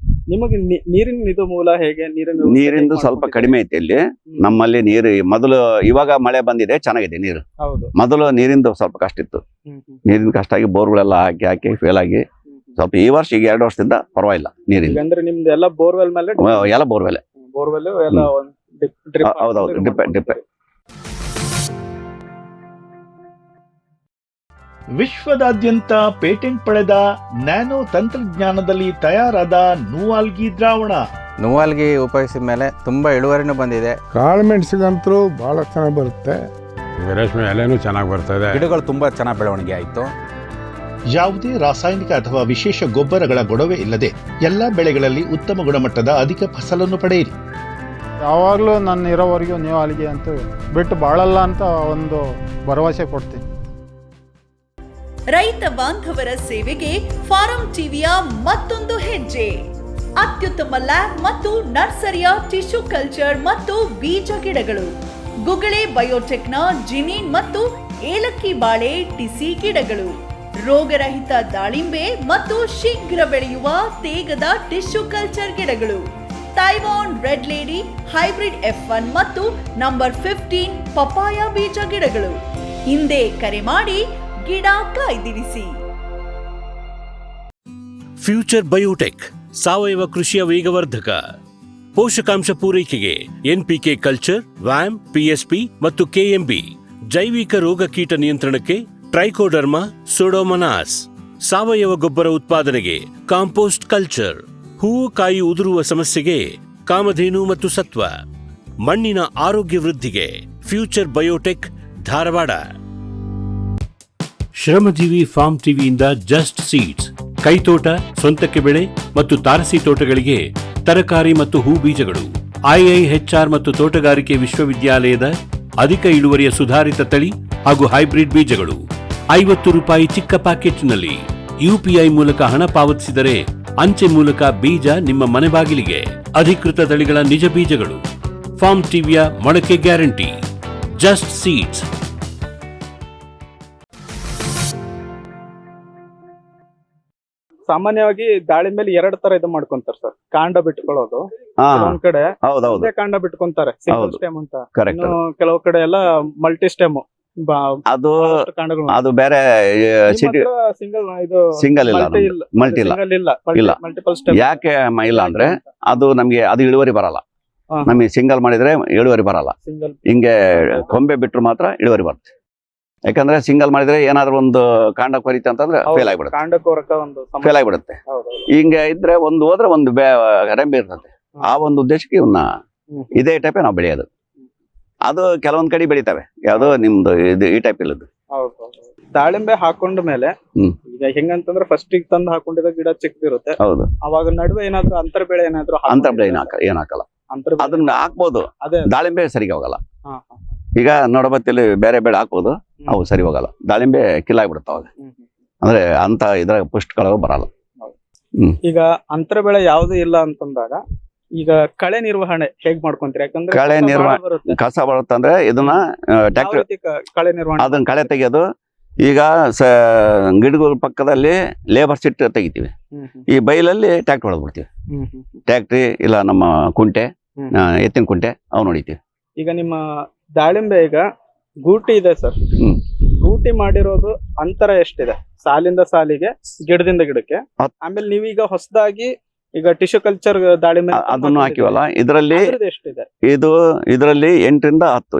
ನಿಮಗೆ ನೀರಿನ ಇದು ಮೂಲ ಹೇಗೆ? ನೀರಿಂದು ಸ್ವಲ್ಪ ಕಡಿಮೆ ಐತಿ ಇಲ್ಲಿ ನಮ್ಮಲ್ಲಿ. ನೀರು ಮೊದಲು, ಇವಾಗ ಮಳೆ ಬಂದಿದೆ ಚೆನ್ನಾಗಿದೆ ನೀರು. ಹೌದು. ಮೊದಲು ನೀರಿಂದು ಸ್ವಲ್ಪ ಕಷ್ಟ ಇತ್ತು. ನೀರಿನ ಕಷ್ಟ ಆಗಿ ಬೋರ್ಗಳೆಲ್ಲ ಹಾಕಿ ಫೇಲ್ ಆಗಿ ಸ್ವಲ್ಪ ಈ ವರ್ಷ ಈಗ 2 ವರ್ಷದಿಂದ ಪರವಾಗಿಲ್ಲ ನೀರಿಂದ. ಅಂದ್ರೆ ನಿಮ್ದು ಎಲ್ಲ ಬೋರ್ವೆಲ್ ಮೇಲೆ? ಎಲ್ಲ ಬೋರ್ವೆಲ್ ಎಲ್ಲ ಡ್ರಿಪ್. ಹೌದೌದು, ಡಿಪ್. ವಿಶ್ವದಾದ್ಯಂತ ಪೇಟೆಂಟ್ ಪಡೆದ ನ್ಯಾನೋ ತಂತ್ರಜ್ಞಾನದಲ್ಲಿ ತಯಾರಾದ ನೂವಾಲ್ಗಿ ದ್ರಾವಣ. ನೂವಾಲ್ಗಿ ಉಪಯೋಗಿಸಿದ ಮೇಲೆ ತುಂಬಾ ಇಳುವರಿನೂ ಬಂದಿದೆ. ಕಾಳು ಮೆಣಸಿಗಂತೂ ಬಹಳ ಚೆನ್ನಾಗಿ ಬರುತ್ತೆ. ರೇಷ್ಮೆ ಎಲೆನೂ ಚೆನ್ನಾಗಿ ಬರ್ತದೆ. ಗಿಡಗಳು ತುಂಬಾ ಚೆನ್ನಾಗಿ ಬೆಳವಣಿಗೆ ಆಯಿತು. ಯಾವುದೇ ರಾಸಾಯನಿಕ ಅಥವಾ ವಿಶೇಷ ಗೊಬ್ಬರಗಳ ಗೊಡವೆ ಇಲ್ಲದೆ ಎಲ್ಲಾ ಬೆಳೆಗಳಲ್ಲಿ ಉತ್ತಮ ಗುಣಮಟ್ಟದ ಅಧಿಕ ಫಸಲನ್ನು ಪಡೆಯಿರಿ. ಯಾವಾಗಲೂ ನನ್ನ ಇರೋವರೆಗೂ ನೀವು ಅಲ್ಲಿಗೆ ಅಂತೂ ಬಿಟ್ಟು ಬಾಳಲ್ಲ ಅಂತ ಒಂದು ಭರವಸೆ ಕೊಡ್ತೀನಿ. ರೈತ ಬಾಂಧವರ ಸೇವೆಗೆ ಫಾರಂ ಟಿವಿಯ ಮತ್ತೊಂದು ಹೆಜ್ಜೆ. ಅತ್ಯುತ್ತಮ ಲ್ಯಾಬ್ ಮತ್ತು ನರ್ಸರಿಯ ಟಿಶ್ಯೂ ಕಲ್ಚರ್ ಮತ್ತು ಬೀಜ ಗಿಡಗಳು, ಗುಗಳೆ ಬಯೋಟೆಕ್ನ ಜಿನಿನ್ ಮತ್ತು ಏಲಕ್ಕಿ ಬಾಳೆ ಟಿಸಿ ಗಿಡಗಳು, ರೋಗರಹಿತ ದಾಳಿಂಬೆ ಮತ್ತು ಶೀಘ್ರ ಬೆಳೆಯುವ ತೇಗದ ಟಿಶ್ಯೂ ಕಲ್ಚರ್ ಗಿಡಗಳು, Taiwan red lady hybrid F1 ಮತ್ತು ನಂಬರ್ 15 ಪಪಾಯ ಬೀಜ ಗಿಡಗಳು. ಹಿಂದೆ ಕರೆ ಮಾಡಿ ಗಿಡ ಕಾಯ್ದಿರಿಸಿ. ಫ್ಯೂಚರ್ ಬಯೋಟೆಕ್ ಸಾವಯವ ಕೃಷಿಯ ವೇಗವರ್ಧಕ. ಪೋಷಕಾಂಶ ಪೂರೈಕೆಗೆ NPK ಕಲ್ಚರ್, ವ್ಯಾಮ್, PSP ಮತ್ತು KMB. ಜೈವಿಕ ರೋಗ ಕೀಟ ನಿಯಂತ್ರಣಕ್ಕೆ ಟ್ರೈಕೋಡರ್ಮಾ, ಸೂಡೋಮೊನಾಸ್. ಸಾವಯವ ಗೊಬ್ಬರ ಉತ್ಪಾದನೆಗೆ ಕಾಂಪೋಸ್ಟ್ ಕಲ್ಚರ್. ಹೂವು ಕಾಯಿ ಉದುರುವ ಸಮಸ್ಯೆಗೆ ಕಾಮಧೇನು ಮತ್ತು ಸತ್ವ. ಮಣ್ಣಿನ ಆರೋಗ್ಯ ವೃದ್ಧಿಗೆ future biotech, Dharwad. Shramajeevi farm ಟಿವಿಯಿಂದ ಜಸ್ಟ್ ಸೀಡ್ಸ್, ಕೈತೋಟ, ಸ್ವಂತಕ್ಕೆ ಬೆಳೆ ಮತ್ತು ತಾರಸಿ ತೋಟಗಳಿಗೆ ತರಕಾರಿ ಮತ್ತು ಹೂ ಬೀಜಗಳು. IIHR ಮತ್ತು ತೋಟಗಾರಿಕೆ ವಿಶ್ವವಿದ್ಯಾಲಯದ ಅಧಿಕ ಇಳುವರಿಯ ಸುಧಾರಿತ ತಳಿ ಹಾಗೂ ಹೈಬ್ರಿಡ್ ಬೀಜಗಳು. 50 ರೂಪಾಯಿ ಚಿಕ್ಕ ಪ್ಯಾಕೆಟ್ನಲ್ಲಿ. UPI ಮೂಲಕ ಹಣ ಪಾವತಿಸಿದರೆ ಅಂಚೆ ಮೂಲಕ ಬೀಜ ನಿಮ್ಮ ಮನೆ ಬಾಗಿಲಿಗೆ. ಅಧಿಕೃತ ತಳಿಗಳ ನಿಜ ಬೀಜಗಳು. ಫಾರ್ಮ್ ಟಿವಿಯ ಮೊಳಕೆ ಗ್ಯಾರಂಟಿ. Just seeds. ಸಾಮಾನ್ಯವಾಗಿ ದಾಳಿಂಬೆಲಿ 2 ತರ ಇದು ಮಾಡ್ಕೊಂತಾರೆ ಸರ್. ಕಾಂಡ ಬಿಟ್ಕೊಳ್ಳೋದು ಒಂದ್ ಕಡೆ, ಹೌದೌದು, ಕಾಂಡ ಬಿಟ್ಕೊಂತಾರೆ ಸಿಂಗಲ್ ಹೌದು. ಸ್ಟೆಮ್ ಅಂತ. ಕರೆಕ್ಟ್. ಕೆಲವು ಕಡೆ ಎಲ್ಲ ಮಲ್ಟಿ ಸ್ಟೆಮ್ ಅದು ಕಾಂಡಗಳು. ಅದು ಬೇರೆ ಸಿಟಿ ಸಿಂಗಲ್ ಇದು ಸಿಂಗಲ್ ಇಲ್ಲ, ಮಲ್ಟಿ ಇಲ್ಲ. ಇಲ್ಲ. ಮಲ್ಟಿಪಲ್ ಸ್ಟೆಮ್ ಯಾಕೆ ಇಲ್ಲ ಅಂದ್ರೆ ಅದು ನಮ್ಗೆ ಅದು ಇಳುವರಿ ಬರಲ್ಲ. ನಮಗೆ ಸಿಂಗಲ್ ಮಾಡಿದ್ರೆ ಇಳುವರಿ ಬರಲ್ಲ. ಸಿಂಗಲ್ ಹಿಂಗೆ ಕೊಂಬೆ ಬಿಟ್ರು ಮಾತ್ರ ಇಳುವರಿ ಬರುತ್ತೆ. ಯಾಕಂದ್ರೆ ಸಿಂಗಲ್ ಮಾಡಿದ್ರೆ ಏನಾದ್ರು ಒಂದು ಕಾಂಡ ಕೊರಿತ ಅಂತಂದ್ರೆ ಫೇಲ್ ಆಗ್ಬಿಡುತ್ತೆ. ಕಾಂಡ ಕೊರಕ ಒಂದು ಸಮಸ್ಯೆ. ಫೇಲ್ ಆಗ್ಬಿಡುತ್ತೆ. ಹಿಂಗೆ ಇದ್ರೆ ಒಂದು ಹೋದ್ರೆ ಒಂದು ರೆಂಬೆ ಇರ್ತದೆ. ಆ ಒಂದು ಉದ್ದೇಶಕ್ಕೆ ಇವನ್ನ ಇದೇ ಟೈಪೇ ನಾವು ಬೆಳೆಯೋದು. ಅದು ಕೆಲವೊಂದ್ ಕಡೆ ಬೆಳಿತಾವೆ, ಯಾವ್ದೋ ನಿಮ್ದು ಇದು ಈ ಟೈಪ್ ಇಲ್ಲದ್ದು. ದಾಳಿಂಬೆ ಹಾಕೊಂಡ ಮೇಲೆ ಹ್ಮ್. ಈಗ ಹೆಂಗಂತಂದ್ರೆ ಫಸ್ಟ್ ತಂದು ಹಾಕೊಂಡಿದ್ದ ಗಿಡ ಚಿಕ್ಕದಿರುತ್ತೆ, ಹೌದು, ಅವಾಗ ನಡುವೆ ಏನಾದ್ರು ಅಂತರ ಬೆಳೆ ಏನಾದ್ರು ಅಂತ ಬೆಳೆ ಏನ್ ಹಾಕಲ್ಲ. ಅಂತರ ಅದನ್ನ ಹಾಕ್ಬೋದು, ಅದೇ ದಾಳಿಂಬೆ ಸರಿಗೆ ಹೋಗಲ್ಲ. ಹಾ, ಹಾ. ಈಗ ನೋಡಬತ್ತಿಲಿ ಬೇರೆ ಬೆಳೆ ಹಾಕ್ಬೋದು, ಅವು ಸರಿ ಹೋಗಲ್ಲ. ದಾಳಿಂಬೆ ಕಿಲ್ಲಾಗ್ಬಿಡುತ್ತೆ ಅವಾಗ. ಅಂದ್ರೆ ಅಂತ ಇದ್ರಾಗ ಪುಷ್ಟಗಳು ಬರಲ್ಲ. ಈಗ ಅಂತರ ಬೆಳೆ ಯಾವ್ದು ಇಲ್ಲ ಅಂತಂದಾಗ ಈಗ ಕಳೆ ನಿರ್ವಹಣೆ ಹೇಗ್ ಮಾಡ್ಕೊಂತೀರಿ? ಯಾಕಂದ್ರೆ ಕಳೆ ಕಸ ನಿರ್ವಹಣೆ ಬಾಳ ಬರುತ್ತೆ. ಕಸ ಬರುತ್ತಂದ್ರೆ ಇದನ್ನ ಯಾವ ಟ್ರ್ಯಾಕ್ಟರ್ ರೀತಿ ಕಳೆ ನಿರ್ವಹಣೆ? ಅದನ್ನ ಕಳೆ ತೆಗೆಯೋದು. ಈಗ ಗಿಡಗಳ ಪಕ್ಕದಲ್ಲಿ ಲೇಬರ್ ಸಿಟ್ ತೆಗಿತೀವಿ. ಹ್ಮ್, ಹ್ಮ್, ಈ ಬೈಲಲ್ಲಿ ಟ್ರ್ಯಾಕ್ಟರ್ ಹೊಡೆದ್ಬಿಡ್ತೀವಿ. ಹ್ಮ್, ಹ್ಮ್. ಟ್ರ್ಯಾಕ್ಟ್ರಿ ಇಲ್ಲ ನಮ್ಮ ಕುಂಟೆ, ಹ್ಮ್. ಎತ್ತಿನ ಕುಂಟೆ ಅವು ನೋಡಿತೀವಿ. ಈಗ ನಿಮ್ಮ ದಾಳಿಂಬೆ ಈಗ ಗೂಟಿ ಇದೆ ಸರ್, ಹ್ಮ್. ಗೂಟಿ ಮಾಡಿರೋದು ಅಂತರ ಎಷ್ಟಿದೆ? ಸಾಲಿಂದ ಸಾಲಿಗೆ, ಗಿಡದಿಂದ ಗಿಡಕ್ಕೆ. ಆಮೇಲೆ ನೀವೀಗ ಹೊಸದಾಗಿ ಈಗ ಟಿಶ್ಯೂ ಕಲ್ಚರ್ ದಾಳಿಂಬೆ ಅದನ್ನು ಹಾಕಿವಲ್ಲ, ಇದರಲ್ಲಿ ಅದ್ರದ್ದು ಎಷ್ಟಿದೆ? ಇದರಲ್ಲಿ 8 ರಿಂದ 10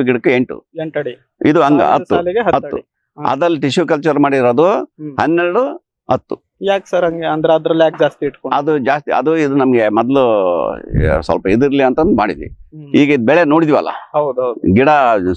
ಗಿಡಕ್ಕೆ 8. 8 ಅಡಿ. ಇದು ಹಂಗ ಸಾಲಿಂದ 10. ಸಾಲಿಗೆ 10 ಅಡಿ. ಅದ್ರಲ್ಲಿ ಟಿಶ್ಯೂ ಕಲ್ಚರ್ ಮಾಡಿರೋದು ಹ್ಮ್. 12, 10. ಯಾಕೆ ಸರ್ ಹಂಗೆ? ಅಂದ್ರೆ ಅದ್ರಲ್ಲಿ ಯಾಕೆ ಜಾಸ್ತಿ ಇಟ್ಕೊಂಡು? ಅದು ಜಾಸ್ತಿ, ಅದು ಇದು ನಮ್ಗೆ ಮೊದ್ಲು ಸ್ವಲ್ಪ ಇದಿರ್ಲಿ ಅಂತಂದು ಮಾಡಿದ್ವಿ. ಹ್ಮ್. ಈಗ ಇದ್ ಬೆಳೆ ನೋಡಿದ್ವಲ್ಲ, ಹೌದೌದು. ಗಿಡ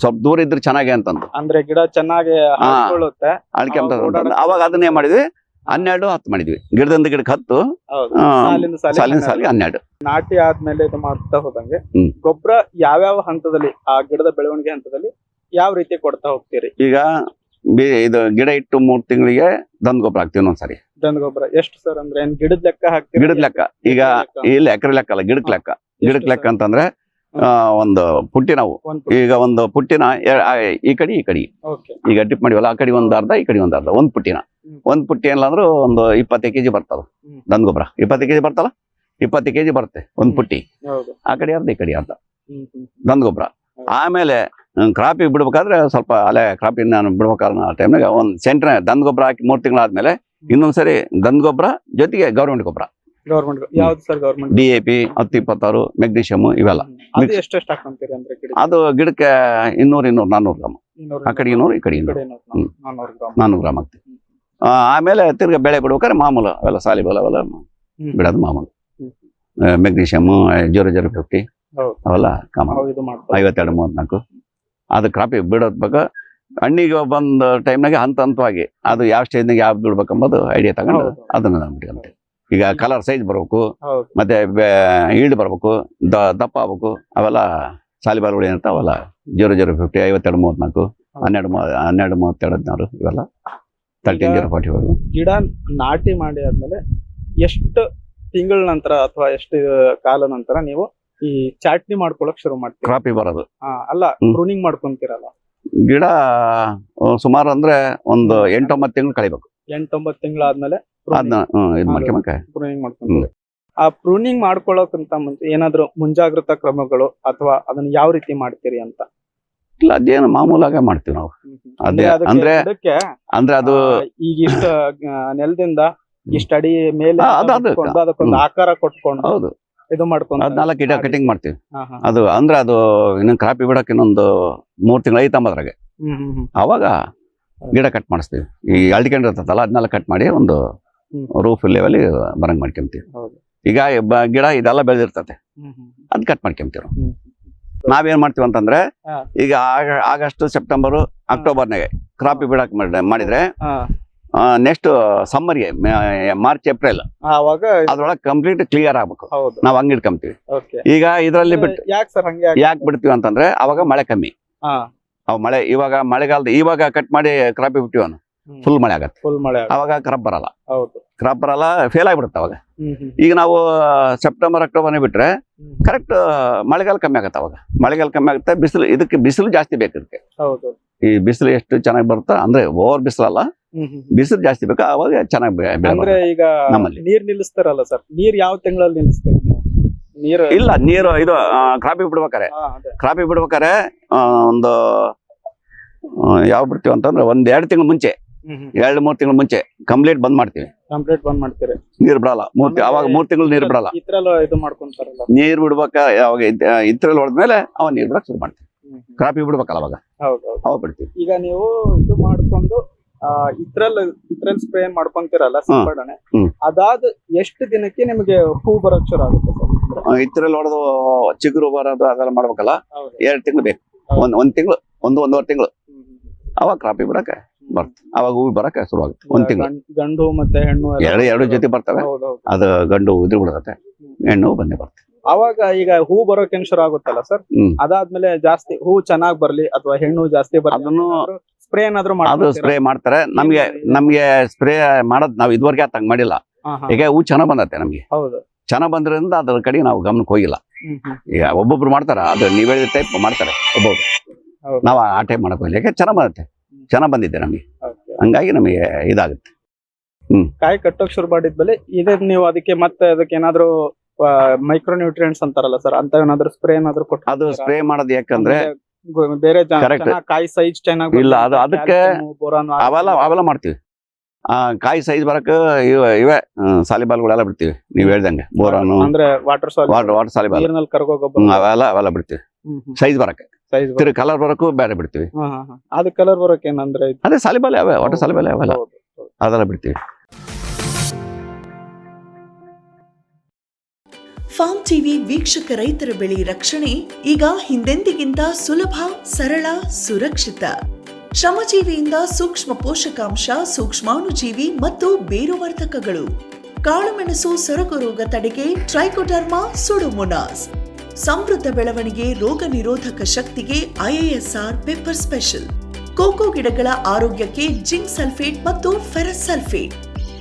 ಸ್ವಲ್ಪ ದೂರ ಇದ್ರೆ ಚೆನ್ನಾಗಿ ಅಂತಂದು ಅಂದ್ರೆ ಗಿಡ ಚೆನ್ನಾಗಿ ಹರಡ್ಕೊಳ್ಳುತ್ತೆ. ಅಡಿಕೆ ಅಂತ ಅವಾಗ ಓಡಾಡಕ್ಕೆ ಅವಾಗ ಅದನ್ನೇ ಮಾಡಿದ್ವಿ. 12, 10 ಮಾಡಿದ್ವಿ. ಗಿಡದಿಂದ ಗಿಡಕ್ಕೆ 10, ಹೌದು. ಆ, ಸಾಲಿಂದ ಸಾಲಿನ 12. ಸಾಲಿಗೆ 12. ನಾಟಿ ಆದ್ಮೇಲೆ ಇದು ಮಾಡ್ತಾ ಹೋದಂಗೆ ಹ್ಮ್. ಗೊಬ್ಬರ ಯಾವ್ಯಾವ ಹಂತದಲ್ಲಿ, ಆ ಗಿಡದ ಬೆಳವಣಿಗೆ ಹಂತದಲ್ಲಿ ಯಾವ ರೀತಿ ಕೊಡ್ತಾ ಹೋಗ್ತೀರಿ? ಈಗ ಇದು ಗಿಡ ಇಟ್ಟು 3 ತಿಂಗಳಿಗೆ ದನ ಗೊಬ್ಬರ ಹಾಕ್ತಿವಿ ಒಂದ್ಸರಿ. ದನ ಗೊಬ್ಬರ ಎಷ್ಟು ಸರ್? ಅಂದ್ರೆ ಏನ್ ಗಿಡದ ಲೆಕ್ಕ ಹಾಕ್ತೀರಿ? ಗಿಡದ ಲೆಕ್ಕ. ಈಗ ಇಲ್ಲ ಎಕರೆ ಲೆಕ್ಕ ಅಲ್ಲ, ಗಿಡಕ್ ಲೆಕ್ಕ. ಗಿಡಕ್ ಲೆಕ್ಕ ಅಂತಂದ್ರೆ ಒಂದು ಪುಟ್ಟಿ ನಾವು ಈಗ ಒಂದು ಪುಟ್ಟಿನ ಈ ಕಡೆ ಓಕೆ. ಈಗ ಡಿಪ್ ಮಾಡಿವಲ್ಲ, ಆ ಕಡೆ ಒಂದು ಅರ್ಧ, ಈ ಕಡೆ ಒಂದು ಅರ್ಧ. ಒಂದ್ ಪುಟ್ಟಿನ ಒಂದ್ ಪುಟ್ಟಿ ಏನಿಲ್ಲ ಅಂದ್ರೂ ಒಂದು 20 kg ಬರ್ತದ ದನ ಗೊಬ್ಬರ. 20 kg ಬರ್ತಲ್ಲ, 20 kg ಬರುತ್ತೆ ಒಂದ್ ಪುಟ್ಟಿ. ಹೌದು. ಆ ಕಡೆ ಅರ್ಧ, ಈ ಕಡೆ ಅರ್ಧ ಹ್ಮ್, ಹ್ಮ್. ದನ ಗೊಬ್ಬರ. ಆಮೇಲೆ ಕ್ರಾಪಿಗೆ ಬಿಡ್ಬೇಕಾದ್ರೆ ಸ್ವಲ್ಪ ಅಲೆ ಕ್ರಾಪಿನ ನಾನು ಬಿಡ್ಬೇಕಾದ್ರೆ ಆ ಟೈಮ್ನಾಗ ಒಂದ್ ಸೆಂಟ್ರ ದನ ಗೊಬ್ಬರ ಹಾಕಿ 3 ತಿಂಗಳಾದ್ಮೇಲೆ ಇನ್ನೊಂದ್ಸರಿ ದನ ಗೊಬ್ಬರ ಜೊತೆಗೆ ಗೌರ್ಮೆಂಟ್ ಗೊಬ್ಬರ, ಗೌರ್ಮೆಂಟ್ ಯಾವ್ದು ಸರ್? ಗೌರ್ಮೆಂಟ್ DAP 10-26, ಮೆಗ್ನೀಷಿಯಮ್ ಇವೆಲ್ಲ. ಅದು ಎಷ್ಟೆಷ್ಟು ಹಾಕೊಂತೀರಿ ಅಂದ್ರೆ ಗಿಡ? ಅದು ಗಿಡಕ್ಕೆ 200, 400 ಗ್ರಾಮ್. 200, ಆ ಕಡೆ 200, ಈ ಕಡೆ 200, 400 ಗ್ರಾಮ್. 400 ಗ್ರಾಮ್ ಆಗ್ತದೆ. ಆಮೇಲೆ ತಿರ್ಗಾ ಬೆಳೆ ಬಿಡ್ಬೇಕಾದ್ರೆ ಮಾಮೂಲು ಅವೆಲ್ಲ ಸಾಲಿಬಲ್ ಅವೆಲ್ಲ ಬಿಡೋದು ಮಾಮೂಲು. ಮೆಗ್ನೀಷಿಯಮ್ 0050 ಹೌದು. ಅವೆಲ್ಲ ಕಾಮನ್. ಇದು ಮಾಡ್ತಾರೆ. 52, 34 ಅದು ಕ್ರಾಪಿಗೆ ಬಿಡೋದ್ ಬಗ್ಗೆ ಹಣ್ಣಿಗೆ ಬಂದ ಟೈಮ್ನಾಗೆ ಹಂತವಾಗಿ ಅದು ಯಾವ ಸ್ಟೇಜ್ನಾಗ ಯಾವ್ದು ಬಿಡ್ಬೇಕಂಬುದು ಐಡಿಯಾ ತಗೊಂಡು ಹೌದು. ಅದನ್ನ ಬಿಟ್ಕೊಂತೆ. ಈಗ ಕಲರ್ ಸೈಜ್ ಬರ್ಬೇಕು, ಹೌದು. ಮತ್ತೆ ಈಲ್ಡ್ ಬರ್ಬೇಕು, ದಪ್ಪ ಆಗ್ಬೇಕು. ಅವೆಲ್ಲ ಸಾಲಿಬಾರ್ಗಳು ಏನಂತ ಅವೆಲ್ಲ 0050, 52, 34, 12, 32, 16 ಇವೆಲ್ಲ 13-040. ಗಿಡ ನಾಟಿ ಮಾಡಿ ಆದ್ಮೇಲೆ ಎಷ್ಟು ತಿಂಗಳ ನಂತರ ಅಥವಾ ಎಷ್ಟು ಕಾಲ ನಂತರ ನೀವು ಈ ಚಾಟ್ನಿ ಮಾಡ್ಕೊಳಕ್ ಶುರು ಮಾಡ್ತೀರಿ? ಕ್ರಾಪಿ ಬರೋದು ಅಲ್ಲ, ಪ್ರೂನಿಂಗ್ ಮಾಡ್ಕೊಂತೀರಲ್ಲ ಗಿಡ ಸುಮಾರು ಅಂದ್ರೆ ಒಂದು 8-9 ತಿಂಗಳು ಕಳಿಬೇಕು. 8-9 ತಿಂಗಳಾದ್ಮೇಲೆ ಅದನ್ನ ಇದು ಮಾಡ್ಕೊಂಬಕ್ಕೆ ಪ್ರೂನಿಂಗ್ ಮಾಡ್ಕೊಂತೀರಿ. ಆ ಪ್ರೂನಿಂಗ್ ಮಾಡ್ಕೊಳ್ಳೋಕ್ಕಿಂತ ಮುಂಚೆ ಏನಾದ್ರು ಮುಂಜಾಗ್ರತಾ ಕ್ರಮಗಳು ಅಥವಾ ಅದನ್ನ ಯಾವ ರೀತಿ ಮಾಡ್ತೀರಿ ಅಂತ? ಇಲ್ಲ, ಅದೇನು ಮಾಮೂಲಾಗೆ ಮಾಡ್ತೀವಿ ನಾವು. ಅದೇ ಅಂದ್ರೆ ಗಿಡಕ್ಕೆ ಅಂದ್ರೆ ಅದು ಈಗ ಇಷ್ಟ ನೆಲದಿಂದ ಇಷ್ಟ ಅಡಿ ಮೇಲೆ ಅದು ಅದಕ್ಕೊಂದು ಆಕಾರ ಕೊಟ್ಕೊಂಡು ಹೌದು, ಇದು ಮಾಡ್ಕೊಂಡು ಅದನ್ನೆಲ್ಲ ಗಿಡ ಕಟಿಂಗ್ ಮಾಡ್ತೀವಿ. ಅದು ಅಂದ್ರೆ ಅದು ಇನ್ನು ಕ್ರಾಪಿ ಬಿಡಕ್ಕೆ ಇನ್ನೊಂದು 3 ತಿಂಗಳು ಐತಂಬ ಅದ್ರಾಗೆ. ಅವಾಗ ಗಿಡ ಕಟ್ ಮಾಡಿಸ್ತೀವಿ. ಈ ಅಳ್ಕೊಂಡು ಇರ್ತದಲ್ಲ ಅದನ್ನೆಲ್ಲ ಕಟ್ ಮಾಡಿ ಒಂದು ರೂಫ್ ಲೆವೆಲ್ ಬರಂಗ್ ಮಾಡ್ಕೊಂತೀವಿ. ಈಗ ಗಿಡ ಇದೆಲ್ಲ ಬೆಳೆದಿರ್ತದೆ, ಅದ್ ಕಟ್ ಮಾಡ್ಕೊಂತೀವಿ. ನಾವೇನ್ ಮಾಡ್ತೀವಿ ಅಂತಂದ್ರೆ ಈಗ ಆಗಸ್ಟ್, ಸೆಪ್ಟೆಂಬರ್, ಅಕ್ಟೋಬರ್ನಾಗೆ ಕ್ರಾಪಿ ಬಿಡಕ್ ಮಾಡಿದ್ರೆ ನೆಕ್ಸ್ಟ್ ಸಮ್ಮರ್ಗೆ ಮಾರ್ಚ್, ಏಪ್ರಿಲ್ ಅದ್ರೊಳಗೆ ಕಂಪ್ಲೀಟ್ ಕ್ಲಿಯರ್ ಆಗ್ಬೇಕು. ನಾವ್ ಹಂಗ್ ಇಟ್ಕೊಂತೀವಿ. ಈಗ ಇದ್ರಲ್ಲಿ ಬಿಟ್ಟು ಯಾಕೆ ಬಿಡ್ತೀವಿ ಅಂತಂದ್ರೆ ಅವಾಗ ಮಳೆ ಕಮ್ಮಿ. ಅವ್ ಮಳೆ ಇವಾಗ ಮಳೆಗಾಲದ ಇವಾಗ ಕಟ್ ಮಾಡಿ ಕ್ರಾಪಿ ಬಿಟ್ಟಿವ ಫುಲ್ ಮಳೆ ಆಗತ್ತೆ. ಅವಾಗ ಕ್ರಾಪ್ ಬರಲ್ಲ, ಫೇಲ್ ಆಗ್ಬಿಡುತ್ತೆ ಅವಾಗ. ಈಗ ನಾವು ಸೆಪ್ಟೆಂಬರ್, ಅಕ್ಟೋಬರ್ನೇ ಬಿಟ್ರೆ ಕರೆಕ್ಟ್ ಮಳೆಗಾಲ ಕಮ್ಮಿ ಆಗತ್ತೆ. ಅವಾಗ ಮಳೆಗಾಲ ಕಮ್ಮಿ ಆಗುತ್ತೆ. ಬಿಸಿಲು, ಇದಕ್ಕೆ ಬಿಸಿಲು ಜಾಸ್ತಿ ಬೇಕು. ಇದಕ್ಕೆ ಈ ಬಿಸಿಲು ಎಷ್ಟು ಚೆನ್ನಾಗಿ ಬರುತ್ತಾ ಅಂದ್ರೆ ಓವರ್ ಬಿಸಿಲಲ್ಲ, ಬಿಸಿಲು ಜಾಸ್ತಿ ಬೇಕು. ಅವಾಗ ಚೆನ್ನಾಗಿ ಅಂದ್ರೆ ಈಗ ನೀರ್ ನಿಲ್ಲಿಸ್ತಾರಲ್ಲ ಸರ್, ನೀರ್ ಯಾವ ತಿಂಗಳಲ್ಲಿ ನಿಲ್ಲಿಸ್ತಾರೆ? ನೀರು ಇಲ್ಲ, ನೀರು ಇದು ಕ್ರಾಪಿ ಬಿಡ್ಬೇಕಾರೆ ಒಂದು ಯಾವ ಬಿಡ್ತೀವಿ ಅಂತಂದ್ರೆ 1-2 ತಿಂಗಳು ಮುಂಚೆ, 2-3 ತಿಂಗಳು ಮುಂಚೆ ಕಂಪ್ಲೀಟ್ ಬಂದ್ ಮಾಡ್ತೀವಿ. ನೀರ್ ಬಿಡಲ್ಲ. ಅವಾಗ 3 ತಿಂಗಳು ನೀರ್ ಬಿಡಲ್ಲ. ನೀರ್ ಬಿಡ್ಬೇಕ ಅವಾಗ ಇದ್ರಲ್ಲಿ ಹೊಡೆದ್ಮೇಲೆ ಅವ ನೀರ್ ಬಿಡಕ್ ಶುರು ಮಾಡ್ತೀವಿ. ಕ್ರಾಪಿ ಬಿಡ್ಬೇಕಲ್ಲ ಅವಾಗ. ಹೌದು ಅವಾಗ ಬಿಡ್ತೀವಿ. ಈಗ ನೀವು ಇದು ಮಾಡ್ಕೊಂಡು ಇದ್ರಲ್ಲಿ ಸ್ಪ್ರೇ ಮಾಡ್ಕೊಂತೀರಲ್ಲ ಸಿಂಪಡಣೆ, ಅದಾದ ಎಷ್ಟು ದಿನಕ್ಕೆ ನಿಮಗೆ ಹೂ ಬರೋಕ್ ಶುರು ಆಗುತ್ತೆ ಸರ್? ಇದ್ರಲ್ಲಿ ಹೊಡೆದು ಚಿಗುರು ಬರೋದು ಅದೆಲ್ಲ ಮಾಡ್ಬೇಕಲ್ಲ, ಹೌದು. 2 ತಿಂಗಳು ಬೇಕು. ಒಂದ್ ತಿಂಗಳು, ಒಂದೂವರೆ ತಿಂಗಳು ಅವಾಗ ಕ್ರಾಪಿ ಬರಕ್ಕೆ ಬರ್ತದೆ. ಅವಾಗ ಹೂವು ಬರಕ್ಕೆ ಶುರು ಆಗುತ್ತೆ. 1 ತಿಂಗಳು ಗಂಡು ಮತ್ತೆ ಹೆಣ್ಣು ಎರಡು ಜೊತೆ ಬರ್ತವೆ. ಅದು ಗಂಡು ಉದುರಿ ಬಿಡುತ್ತೆ, ಹೆಣ್ಣು ಬಂದೇ ಬರ್ತದೆ. ಅವಾಗ ಈಗ ಹೂ ಬರೋಕೆ ಶುರು ಆಗುತ್ತಲ್ಲ ಸರ್, ಅದಾದ್ಮೇಲೆ ಜಾಸ್ತಿ ಹೂ ಚೆನ್ನಾಗ್ ಬರ್ಲಿ ಅಥವಾ ಹೆಣ್ಣು ಜಾಸ್ತಿ ಬರ್ಲಿ ಅದನ್ನು ಸ್ಪ್ರೇ ಏನಾದ್ರು ಅದು ಸ್ಪ್ರೇ ಮಾಡ್ತಾರೆ. ನಮ್ಗೆ ಸ್ಪ್ರೇ ಮಾಡೋದ್ ನಾವು ಇದುವರೆಗೆ ತಂಗ್ ಮಾಡಿಲ್ಲ. ಈಗ ಹೂ ಚೆನ್ನಾಗ್ ಬಂದತ್ತೆ ನಮ್ಗೆ. ಹೌದು, ಚೆನ್ನಾಗ್ ಬಂದ್ರಿಂದ ಅದ್ರ ಕಡೆ ನಾವು ಗಮನಕ್ಕೆ ಹೋಗಿಲ್ಲ. ಈಗ ಒಬ್ಬೊಬ್ರು ಮಾಡ್ತಾರ, ಅದು ನೀವ್ ಹೇಳಿದ ಟೈಪ್ ಮಾಡ್ತಾರೆ ಒಬ್ಬೊಬ್ರು. ನಾವು ಆ ಟೈಪ್ ಮಾಡಕ್ ಹೋಗಿಲ್ಲ. ಯಾಕೆ ಚೆನ್ನಾಗ್ ಬಂದತ್ತೆ, ಚೆನ್ನಾಗ್ ಬಂದಿದೆ ನಮ್ಗೆ. ಹಂಗಾಗಿ ನಮಗೆ ಇದಾಗುತ್ತೆ. ಕಾಯಿ ಕಟ್ಟೋಕ್ ಶುರು ಮಾಡಿದ್ಮೇಲೆ ಇದೇ ನೀವು ಅದಕ್ಕೆ ಮತ್ತೆ ಅದಕ್ಕೆ ಏನಾದ್ರು ಮೈಕ್ರೋ ನ್ಯೂಟ್ರಿಯೆಂಟ್ಸ್ ಅಂತಾರಲ್ಲ ಸರ್, ಅಂತ ಏನಾದ್ರು ಸ್ಪ್ರೇ ಏನಾದ್ರು ಕೊಟ್ಟು ಅದು ಸ್ಪ್ರೇ ಮಾಡೋದು ಯಾಕಂದ್ರೆ ಬೇರೆ Correct. ಕಾಯಿ ಸೈಜ್ ಚೆನ್ನಾಗಿ ಇಲ್ಲ, ಅದು ಅದಕ್ಕೆ ಅವೆಲ್ಲ ಮಾಡ್ತೀವಿ. ಕಾಯಿ ಸೈಜ್ ಬರಕ್ ಇವೆ ಸಾಲಿಬಾಲ್ಗಳೆಲ್ಲ ಬಿಡ್ತೀವಿ. ನೀವ್ ಹೇಳ್ದಂಗೆ ಬೋರಾನು ಅಂದ್ರೆ ವಾಟರ್ ವಾಟರ್ ಸಾಲಿಬಾಲ್ ನೀರಿನಲ್ಲಿ ಕರಗೋ ಗೊಬ್ಬರ ಅವೆಲ್ಲ ಬಿಡ್ತೀವಿ. ಸೈಜ್ ಬರಕ್ಕೆ, ಸೈಜ್ ತಿರುಗಿ ಕಲರ್ ಬರಕ್ಕೂ ಬೇರೆ ಬಿಡ್ತೀವಿ. ಅದು ಕಲರ್ ಬರೋಕೆ ಏನಂದ್ರೆ ಅದೇ ಸಾಲಿಬಾಲ್ ಯಾವೆ, ವಾಟರ್ ಸಾಲಿಬಾಲ್ ಯಾವೆಲ್ಲ ಅದೆಲ್ಲ ಬಿಡ್ತೀವಿ. ಫಾರ್ಮ್ ಟಿವಿ ವೀಕ್ಷಕ ರೈತರ ಬೆಳೆ ರಕ್ಷಣೆ ಈಗ ಹಿಂದೆಂದಿಗಿಂತ ಸುಲಭ, ಸರಳ, ಸುರಕ್ಷಿತ. ಶ್ರಮಜೀವಿಯಿಂದ ಸೂಕ್ಷ್ಮ ಪೋಷಕಾಂಶ, ಸೂಕ್ಷ್ಮಾಣುಜೀವಿ ಮತ್ತು ಬೇರುವರ್ಧಕಗಳು. ಕಾಳುಮೆಣಸು ಸೊರಗು ರೋಗ ತಡೆಗೆ ಟ್ರೈಕೋಡರ್ಮಾ ಸುಡೋಮೋನಾಸ್. ಸಮೃದ್ಧ ಬೆಳವಣಿಗೆ, ರೋಗ ನಿರೋಧಕ ಶಕ್ತಿಗೆ IISR ಪೆಪ್ಪರ್ ಸ್ಪೆಷಲ್. ಕೋಕೋ ಗಿಡಗಳ ಆರೋಗ್ಯಕ್ಕೆ ಜಿಂಕ್ ಸಲ್ಫೇಟ್ ಮತ್ತು ಫೆರಸ್ ಸಲ್ಫೇಟ್.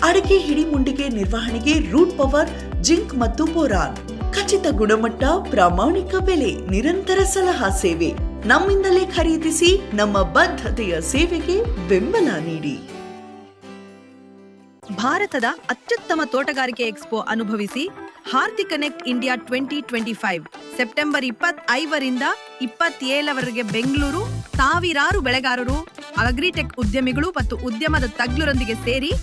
ಅಡಿಕೆ ಹಿಡಿಮುಂಡಿಗೆ ನಿರ್ವಹಣೆಗೆ ರೂಟ್ ಪವರ್, ಜಿಂಕ್ ಮತ್ತು ಬೋರಾನ್. ಖಚಿತ ಗುಣಮಟ್ಟ, ಪ್ರಾಮಾಣಿಕ ಬೆಲೆ, ನಿರಂತರ ಸಲಹಾ ಸೇವೆ. ನಮ್ಮಿಂದಲೇ ಖರೀದಿಸಿ, ನಮ್ಮ ಬದ್ಧತೆಯ ಸೇವೆಗೆ ಬೆಂಬಲ ನೀಡಿ. ಭಾರತದ ಅತ್ಯುತ್ತಮ ತೋಟಗಾರಿಕೆ ಎಕ್ಸ್ಪೋ ಅನುಭವಿಸಿ ಹಾರ್ತಿ ಕನೆಕ್ಟ್ ಇಂಡಿಯಾ 2025 ಸೆಪ್ಟೆಂಬರ್ 25ರಿಂದ 27ರವರೆಗೆ ಬೆಂಗಳೂರು. ಸಾವಿರಾರು ಬೆಳೆಗಾರರು, ಅಗ್ರಿಟೆಕ್ ಉದ್ಯಮಿಗಳು ಮತ್ತು ಉದ್ಯಮದ ತಜ್ಞರೊಂದಿಗೆ ಸೇರಿ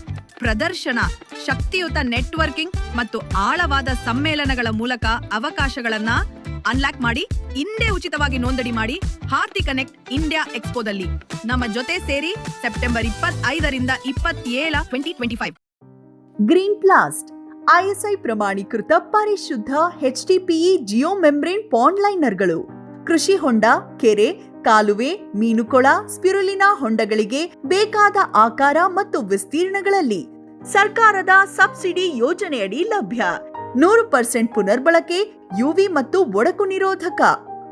ಪ್ರದರ್ಶನ, ಶಕ್ತಿಯುತ ನೆಟ್ವರ್ಕಿಂಗ್ ಮತ್ತು ಆಳವಾದ ಸಮ್ಮೇಳನಗಳ ಮೂಲಕ ಅವಕಾಶಗಳನ್ನ ಅನ್ಲಾಕ್ ಮಾಡಿ. ಇಂದೇ ಉಚಿತವಾಗಿ ನೋಂದಣಿ ಮಾಡಿ ಹಾರ್ತಿ ಕನೆಕ್ಟ್ ಇಂಡಿಯಾ ಎಕ್ಸ್ಪೋದಲ್ಲಿ ನಮ್ಮ ಜೊತೆ ಸೇರಿ. ಸೆಪ್ಟೆಂಬರ್ 25ರಿಂದ 27 2025. ಗ್ರೀನ್ ಪ್ಲಾಸ್ಟ್ ISI ಪ್ರಮಾಣೀಕೃತ ಪರಿಶುದ್ಧ HDPE ಜಿಯೋ ಮೆಂಬ್ರೇನ್ ಪಾಂಡ್ ಲೈನರ್ಗಳು. ಕೃಷಿ ಹೊಂಡ, ಕೆರೆ, ಕಾಲುವೆ, ಮೀನುಕೊಳ, ಸ್ಪಿರುಲಿನಾ ಹೊಂಡಗಳಿಗೆ ಬೇಕಾದ ಆಕಾರ ಮತ್ತು ವಿಸ್ತೀರ್ಣಗಳಲ್ಲಿ ಸರ್ಕಾರದ ಸಬ್ಸಿಡಿ ಯೋಜನೆಯಡಿ ಲಭ್ಯ. 100% ಪುನರ್ಬಳಕೆ, UV ಮತ್ತು ಒಡಕು ನಿರೋಧಕ,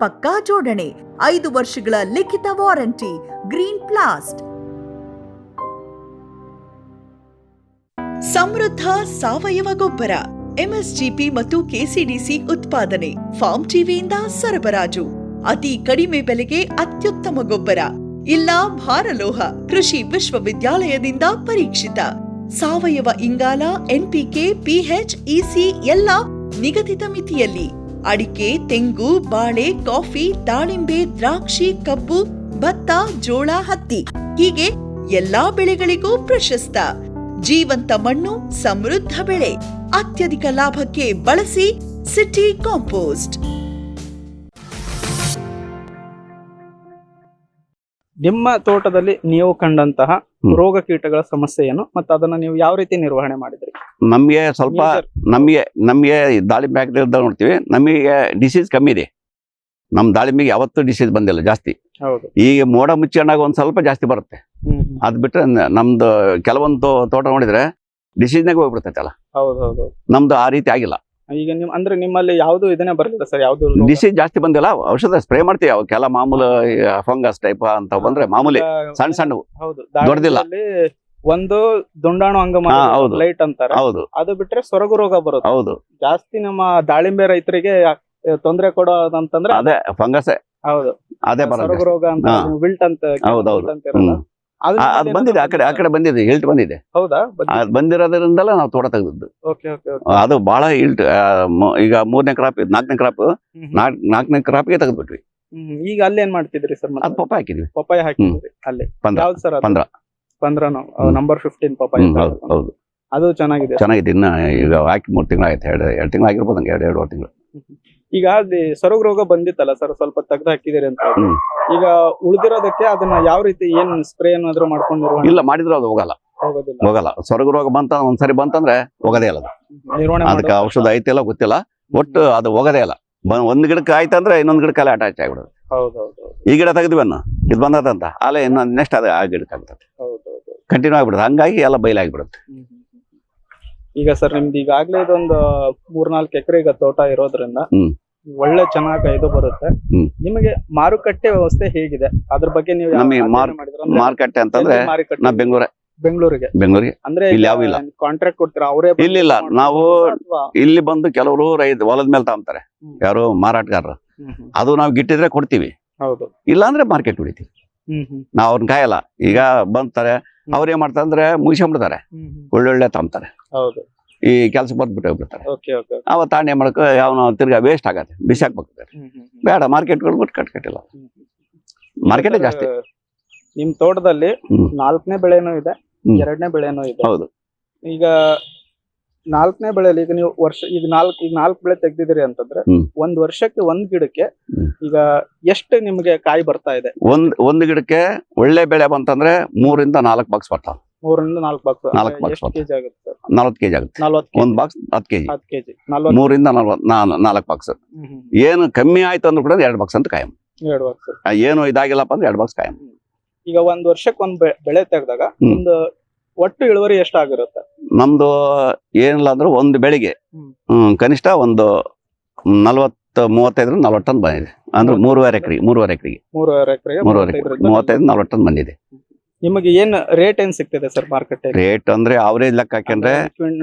ಪಕ್ಕಾ ಜೋಡಣೆ, 5 ವರ್ಷಗಳ ಲಿಖಿತ ವಾರಂಟಿ. ಗ್ರೀನ್ ಪ್ಲಾಸ್ಟ್. ಸಮೃದ್ಧ ಸಾವಯವ ಗೊಬ್ಬರ, MSGP ಮತ್ತು KCDC ಉತ್ಪಾದನೆ, ಫಾರ್ಮ್ ಟಿವಿಯಿಂದ ಸರಬರಾಜು. ಅತಿ ಕಡಿಮೆ ಬೆಲೆಗೆ ಅತ್ಯುತ್ತಮ ಗೊಬ್ಬರ. ಇಲ್ಲ ಭಾರಲೋಹ, ಕೃಷಿ ವಿಶ್ವವಿದ್ಯಾಲಯದಿಂದ ಪರೀಕ್ಷಿತ. ಸಾವಯವ ಇಂಗಾಲ, NPK, PH, EC ಎಲ್ಲ ನಿಗದಿತ ಮಿತಿಯಲ್ಲಿ. ಅಡಿಕೆ, ತೆಂಗು, ಬಾಳೆ, ಕಾಫಿ, ದಾಳಿಂಬೆ, ದ್ರಾಕ್ಷಿ, ಕಬ್ಬು, ಭತ್ತ, ಜೋಳ, ಹತ್ತಿ ಹೀಗೆ ಎಲ್ಲಾ ಬೆಳೆಗಳಿಗೂ ಪ್ರಶಸ್ತ. ಜೀವಂತ ಮಣ್ಣು, ಸಮೃದ್ಧ ಬೆಳೆ, ಅತ್ಯಧಿಕ ಲಾಭಕ್ಕೆ ಬಳಸಿ ಸಿಟಿ ಕಾಂಪೋಸ್ಟ್. ನಿಮ್ಮ ತೋಟದಲ್ಲಿ ನೀವು ಕಂಡಂತಹ ರೋಗ ಕೀಟಗಳ ಸಮಸ್ಯೆ ಏನು ಮತ್ತು ಅದನ್ನ ನೀವು ಯಾವ ರೀತಿ ನಿರ್ವಹಣೆ ಮಾಡಿದ್ರಿ? ನಮ್ಗೆ ಸ್ವಲ್ಪ ನಮ್ಗೆ ದಾಳಿಂಬೆ ಹಾಕಿದ ನೋಡ್ತೀವಿ, ನಮಗೆ ಡಿಸೀಸ್ ಕಮ್ಮಿ ಇದೆ. ನಮ್ ದಾಳಿಂಬೆಗೆ ಯಾವತ್ತೂ ಡಿಸೀಸ್ ಬಂದಿಲ್ಲ ಜಾಸ್ತಿ. ಈಗ ಮೋಡ ಮುಚ್ಚಿಕೊಂಡಾಗ ಒಂದ್ ಸ್ವಲ್ಪ ಜಾಸ್ತಿ ಬರುತ್ತೆ. ಅದ್ ಬಿಟ್ರೆ ನಮ್ದು ಕೆಲವೊಂದು ತೋಟ ನೋಡಿದ್ರೆ ಡಿಸೀಸ್ನಾಗ ಹೋಗ್ಬಿಡ್ತೈತಲ್ಲ. ನಮ್ದು ಆ ರೀತಿ ಆಗಿಲ್ಲ. ಈಗ ಅಂದ್ರೆ ನಿಮ್ಮಲ್ಲಿ ಯಾವ್ದು ಇದನ್ನೇ ಬರಲಿಲ್ಲ ಸರ್? ಯಾವ್ದು ಡಿಸೀಸ್ ಜಾಸ್ತಿ ಬಂದಿಲ್ಲ. ಔಷಧ ಸ್ಪ್ರೇ ಮಾಡ್ತೀವಿ, ಅವಕ್ಕೆಲ್ಲ ಮಾಮೂಲು ಫಂಗಸ್ ಟೈಪ್ ಅಂತ ಬಂದ್ರೆ ಮಾಮೂಲಿ ಸಣ್ಣ ಸಣ್ಣ, ದೊಡ್ಡದಿಲ್ಲ. ಒಂದು ದುಂಡಾಣು ಅಂಗಮ ಲೈಟ್ ಅಂತಾರೆ, ಹೌದು. ಅದು ಬಿಟ್ರೆ ಸೊರಗು ರೋಗ ಬರುತ್ತೆ. ಹೌದು, ಜಾಸ್ತಿ ನಮ್ಮ ದಾಳಿಂಬೆ ರೈತರಿಗೆ ತೊಂದರೆ ಕೊಡೋದಂತಂದ್ರೆ ಅದೇ ಫಂಗಸ್. ಹೌದು, ಅದೇ ಸೊರಗು ರೋಗ ಅಂತ, ವಿಲ್ಟ್ ಅಂತ. ಹೌದೌದು, ಅದು ಬಂದಿದೆ. ಆ ಕಡೆ ಬಂದಿದೆ, ಇಲ್ಟ್ ಬಂದಿದೆ. ಹೌದಾ? ಬಂದಿರೋದ್ರಿಂದಲೇ ನಾವು ತೋಟ ತೆಗೆದದ್ದು. ಅದು ಬಹಳ ಇಲ್ಟ್. ಈಗ 3ನೇ ಕ್ರಾಪ್, 4ನೇ ಕ್ರಾಪ್, 4ನೇ ಕ್ರಾಪ್ಗೆ ತೆಗೆದ್ಬಿಟ್ವಿ. ಈಗ ಅಲ್ಲಿ ಏನ್ ಮಾಡ್ತಿದ್ರಿ ಸರ್? ಅದು ಪಪ್ಪಾಯ ಹಾಕಿದ್ವಿ. ಪಪ್ಪಾಯ ಹಾಕಿದ್ರಿ ಅಲ್ಲಿ. ಯಾವ್ದು ಸರ್? 15 number 15 papaya. ಹೌದು, ಅದು ಚೆನ್ನಾಗಿದೆ. ಇನ್ನ ಈಗ ಹಾಕಿ 3 ತಿಂಗಳು ಆಯ್ತು. 2 ತಿಂಗಳು ಆಗಿರ್ಬೋದು, 2.5 ತಿಂಗಳು. ಈಗ ಅಲ್ಲಿ ಸೊರಗು ರೋಗ ಬಂದಿತ್ತಲ್ಲ ಸರ್, ಸ್ವಲ್ಪ ತೆಗ್ದು ಹಾಕಿದಿರಿ ಅಂತ. ಈಗ ಉಳಿದಿರೋದಕ್ಕೆ ಅದನ್ನ ಯಾವ ರೀತಿ ಏನ್ ಸ್ಪ್ರೇ ಏನಾದ್ರು ಮಾಡ್ಕೊಂಡು ನಿರ್ವಹಣೆ ಇಲ್ಲ ಮಾಡಿದ್ರು ಅದು ಹೋಗಲ್ಲ ಹೋಗೋದಿಲ್ಲ. ಸ್ವರ್ಗ ರೋಗ ಬಂತ ಒಂದ್ಸರಿ ಬಂತಂದ್ರೆ ಹೋಗೋದೇ ಇಲ್ಲ ಅದು. ನಿರ್ವಹಣೆ ಅದಕ್ಕೆ ಮಾಡೋದು ಔಷಧ ಐತಿಲ್ಲ ಗೊತ್ತಿಲ್ಲ, ಒಟ್ಟು ಅದು ಹೋಗೋದೇ ಇಲ್ಲ. ಒಂದ್ ಗಿಡಕ್ಕೆ ಆಯ್ತಂದ್ರೆ ಇನ್ನೊಂದ್ ಗಿಡಕ್ಕೆ ಅಟ್ಯಾಚ್ ಆಗ್ಬಿಡುತ್ತೆ. ಹೌದೌದು ಈ ಗಿಡ ತೆಗೆದ್ವನ್ನ ಇದು ಬಂದದಂತ ಅಲ್ಲೇ ಇನ್ನೊಂದ್ ನೆಕ್ಸ್ಟ್ ಅದು ಆ ಗಿಡಕ್ಕೆ ಆಗ್ತದೆ, ಹೌದೌದು. ಕಂಟಿನ್ಯೂ ಆಗ್ಬಿಡುತ್ತೆ. ಹಂಗಾಗಿ ಎಲ್ಲ ಬಯಲಾಗ್ಬಿಡುತ್ತೆ. ಈಗ ಸರ್ ನಿಮ್ದು ಈಗಾಗ್ಲೇ ಇದೊಂದು 3-4 ಎಕರೆ ಈಗ ತೋಟ ಇರೋದ್ರಿಂದ ಒಳ್ಳೆ ಚೆನ್ನಾಗಿ ಇದು ಬರುತ್ತೆ. ನಿಮಗೆ ಮಾರುಕಟ್ಟೆ ವ್ಯವಸ್ಥೆ ಹೇಗಿದೆ ಅದ್ರ ಬಗ್ಗೆ ನೀವು ನಮಗೆ ಮಾರ್ಕೆಟ್ ಅಂತಂದ್ರೆ ನಾ ಬೆಂಗಳೂರಿಗೆ ಅಂದ್ರೆ ಇಲ್ಲಿ ಯಾವ ಇಲ್ಲ. ಕಾಂಟ್ರಾಕ್ಟ್ ಕೊಡ್ತೀರಾ ಅವರೇ? ಇಲ್ಲ ನಾವು ಇಲ್ಲಿ ಬಂದು ಕೆಲವರು ಹೊಲದ ಮೇಲೆ ತಗೊಂತಾರೆ, ಯಾರು ಮಾರಾಟಗಾರರು. ಅದು ನಾವು ಗಿಟ್ಟಿದ್ರೆ ಕೊಡ್ತೀವಿ, ಹೌದು. ಇಲ್ಲ ಅಂದ್ರೆ ಮಾರ್ಕೆಟ್ ಹೊಡಿತೀವಿ. ನಾವ್ ಅವ್ರನ್ನ ಕಾಯಲ್ಲ. ಈಗ ಬಂತಾರೆ ಅವ್ರ ಏನ್ ಮಾಡ್ತಾರೆ ಅಂದ್ರೆ ಮುಗಿಸ್ಕೊಂಡ್ಬಿಡ್ತಾರೆ, ಒಳ್ಳೊಳ್ಳೆ ತಗೊಂತಾರೆ. ಹೌದು. ಈ ಕೆಲಸ ಬಂದ್ಬಿಟ್ಟು ಹೋಗ್ಬಿಡ್ತಾರೆ. Okay okay. ಅವ ತಾಂಡೆ ಮಾಡಕ ಯಾವನ ತಿರ್ಗಾ ವೇಸ್ಟ್ ಆಗತ್ತೆ, ಬಿಸಿ ಹಾಕ್ಬೇಕಾರೆ. ಬೇಡ, ಮಾರ್ಕೆಟ್ ಕೊಡ್ಬಿಟ್ಟು ಕಟ್ಟಿಲ್ಲ. ಮಾರ್ಕೆಟೇ ಜಾಸ್ತಿ. ನಿಮ್ ತೋಟದಲ್ಲಿ 4ನೇ ಬೆಳೆನೂ ಇದೆ, 2ನೇ ಬೆಳೆನೂ ಇದೆ. ಹೌದು. ಈಗ 4ನೇ ಬೆಳೆಯಲ್ಲಿ ಈಗ ನೀವು ಈಗ 4 ಬೆಳೆ ತೆಗ್ದಿದ್ದೀರಿ ಅಂತಂದ್ರೆ ಒಂದ್ ವರ್ಷಕ್ಕೆ ಒಂದ್ ಗಿಡಕ್ಕೆ ಈಗ ಎಷ್ಟು ನಿಮ್ಗೆ ಕಾಯಿ ಬರ್ತಾ ಇದೆ? ಒಂದ್ ಗಿಡಕ್ಕೆ ಒಳ್ಳೆ ಬೆಳೆ ಬಂತಂದ್ರೆ 3-4 ಬಾಕ್ಸ್ ಬರ್ತಾವ. 3-4 ಬಾಕ್ಸ್. 4 ಬಾಕ್ಸ್ ಕೆಜಿ ಆಗುತ್ತೆ? 40 ಕೆಜಿ ಆಗುತ್ತೆ. 40 ಒಂದ್ ಬಾಕ್ಸ್ 10 ಕೆಜಿ. 10 ಕೆಜಿ. 3-4 ಬಾಕ್ಸ್. ಏನು ಕಮ್ಮಿ ಆಯ್ತು ಅಂದ್ರೂ ಕೂಡ 2 ಬಾಕ್ಸ್ ಅಂತ ಕಾಯಂ. 2 ಬಾಕ್ಸ್. ಏನು ಇದಾಗಿಲ್ಲಪ್ಪ ಅಂದ್ರೆ 2 ಬಾಕ್ಸ್ ಕಾಯಂ. ಈಗ ಒಂದ್ ವರ್ಷಕ್ಕೆ ಒಂದ್ ಬೆಳೆ ತೆಗೆದಾಗ ಒಂದು ಒಟ್ಟು ಇಳುವರಿ ಎಷ್ಟಾಗಿರುತ್ತೆ? ನಮ್ದು ಏನಿಲ್ಲ ಅಂದ್ರೆ ಒಂದು ಬೆಳೆಗೆ ಕನಿಷ್ಠ ಒಂದು 40-35-40 ಟನ್ ಬಂದಿದೆ. ಅಂದ್ರೆ 3.5 ಎಕರೆಗೆ 35-40 ಟನ್ ಬಂದಿದೆ. ನಿಮಗೆ ಏನ್ ರೇಟ್ ಏನ್ ಸಿಗ್ತದೆ ಸರ್ ಮಾರ್ಕೆಟ್? ರೇಟ್ ಅಂದ್ರೆ ಅವರೇಜ್ ಲೆಕ್ಕ ಹಾಕೊಂಡ್ರೆ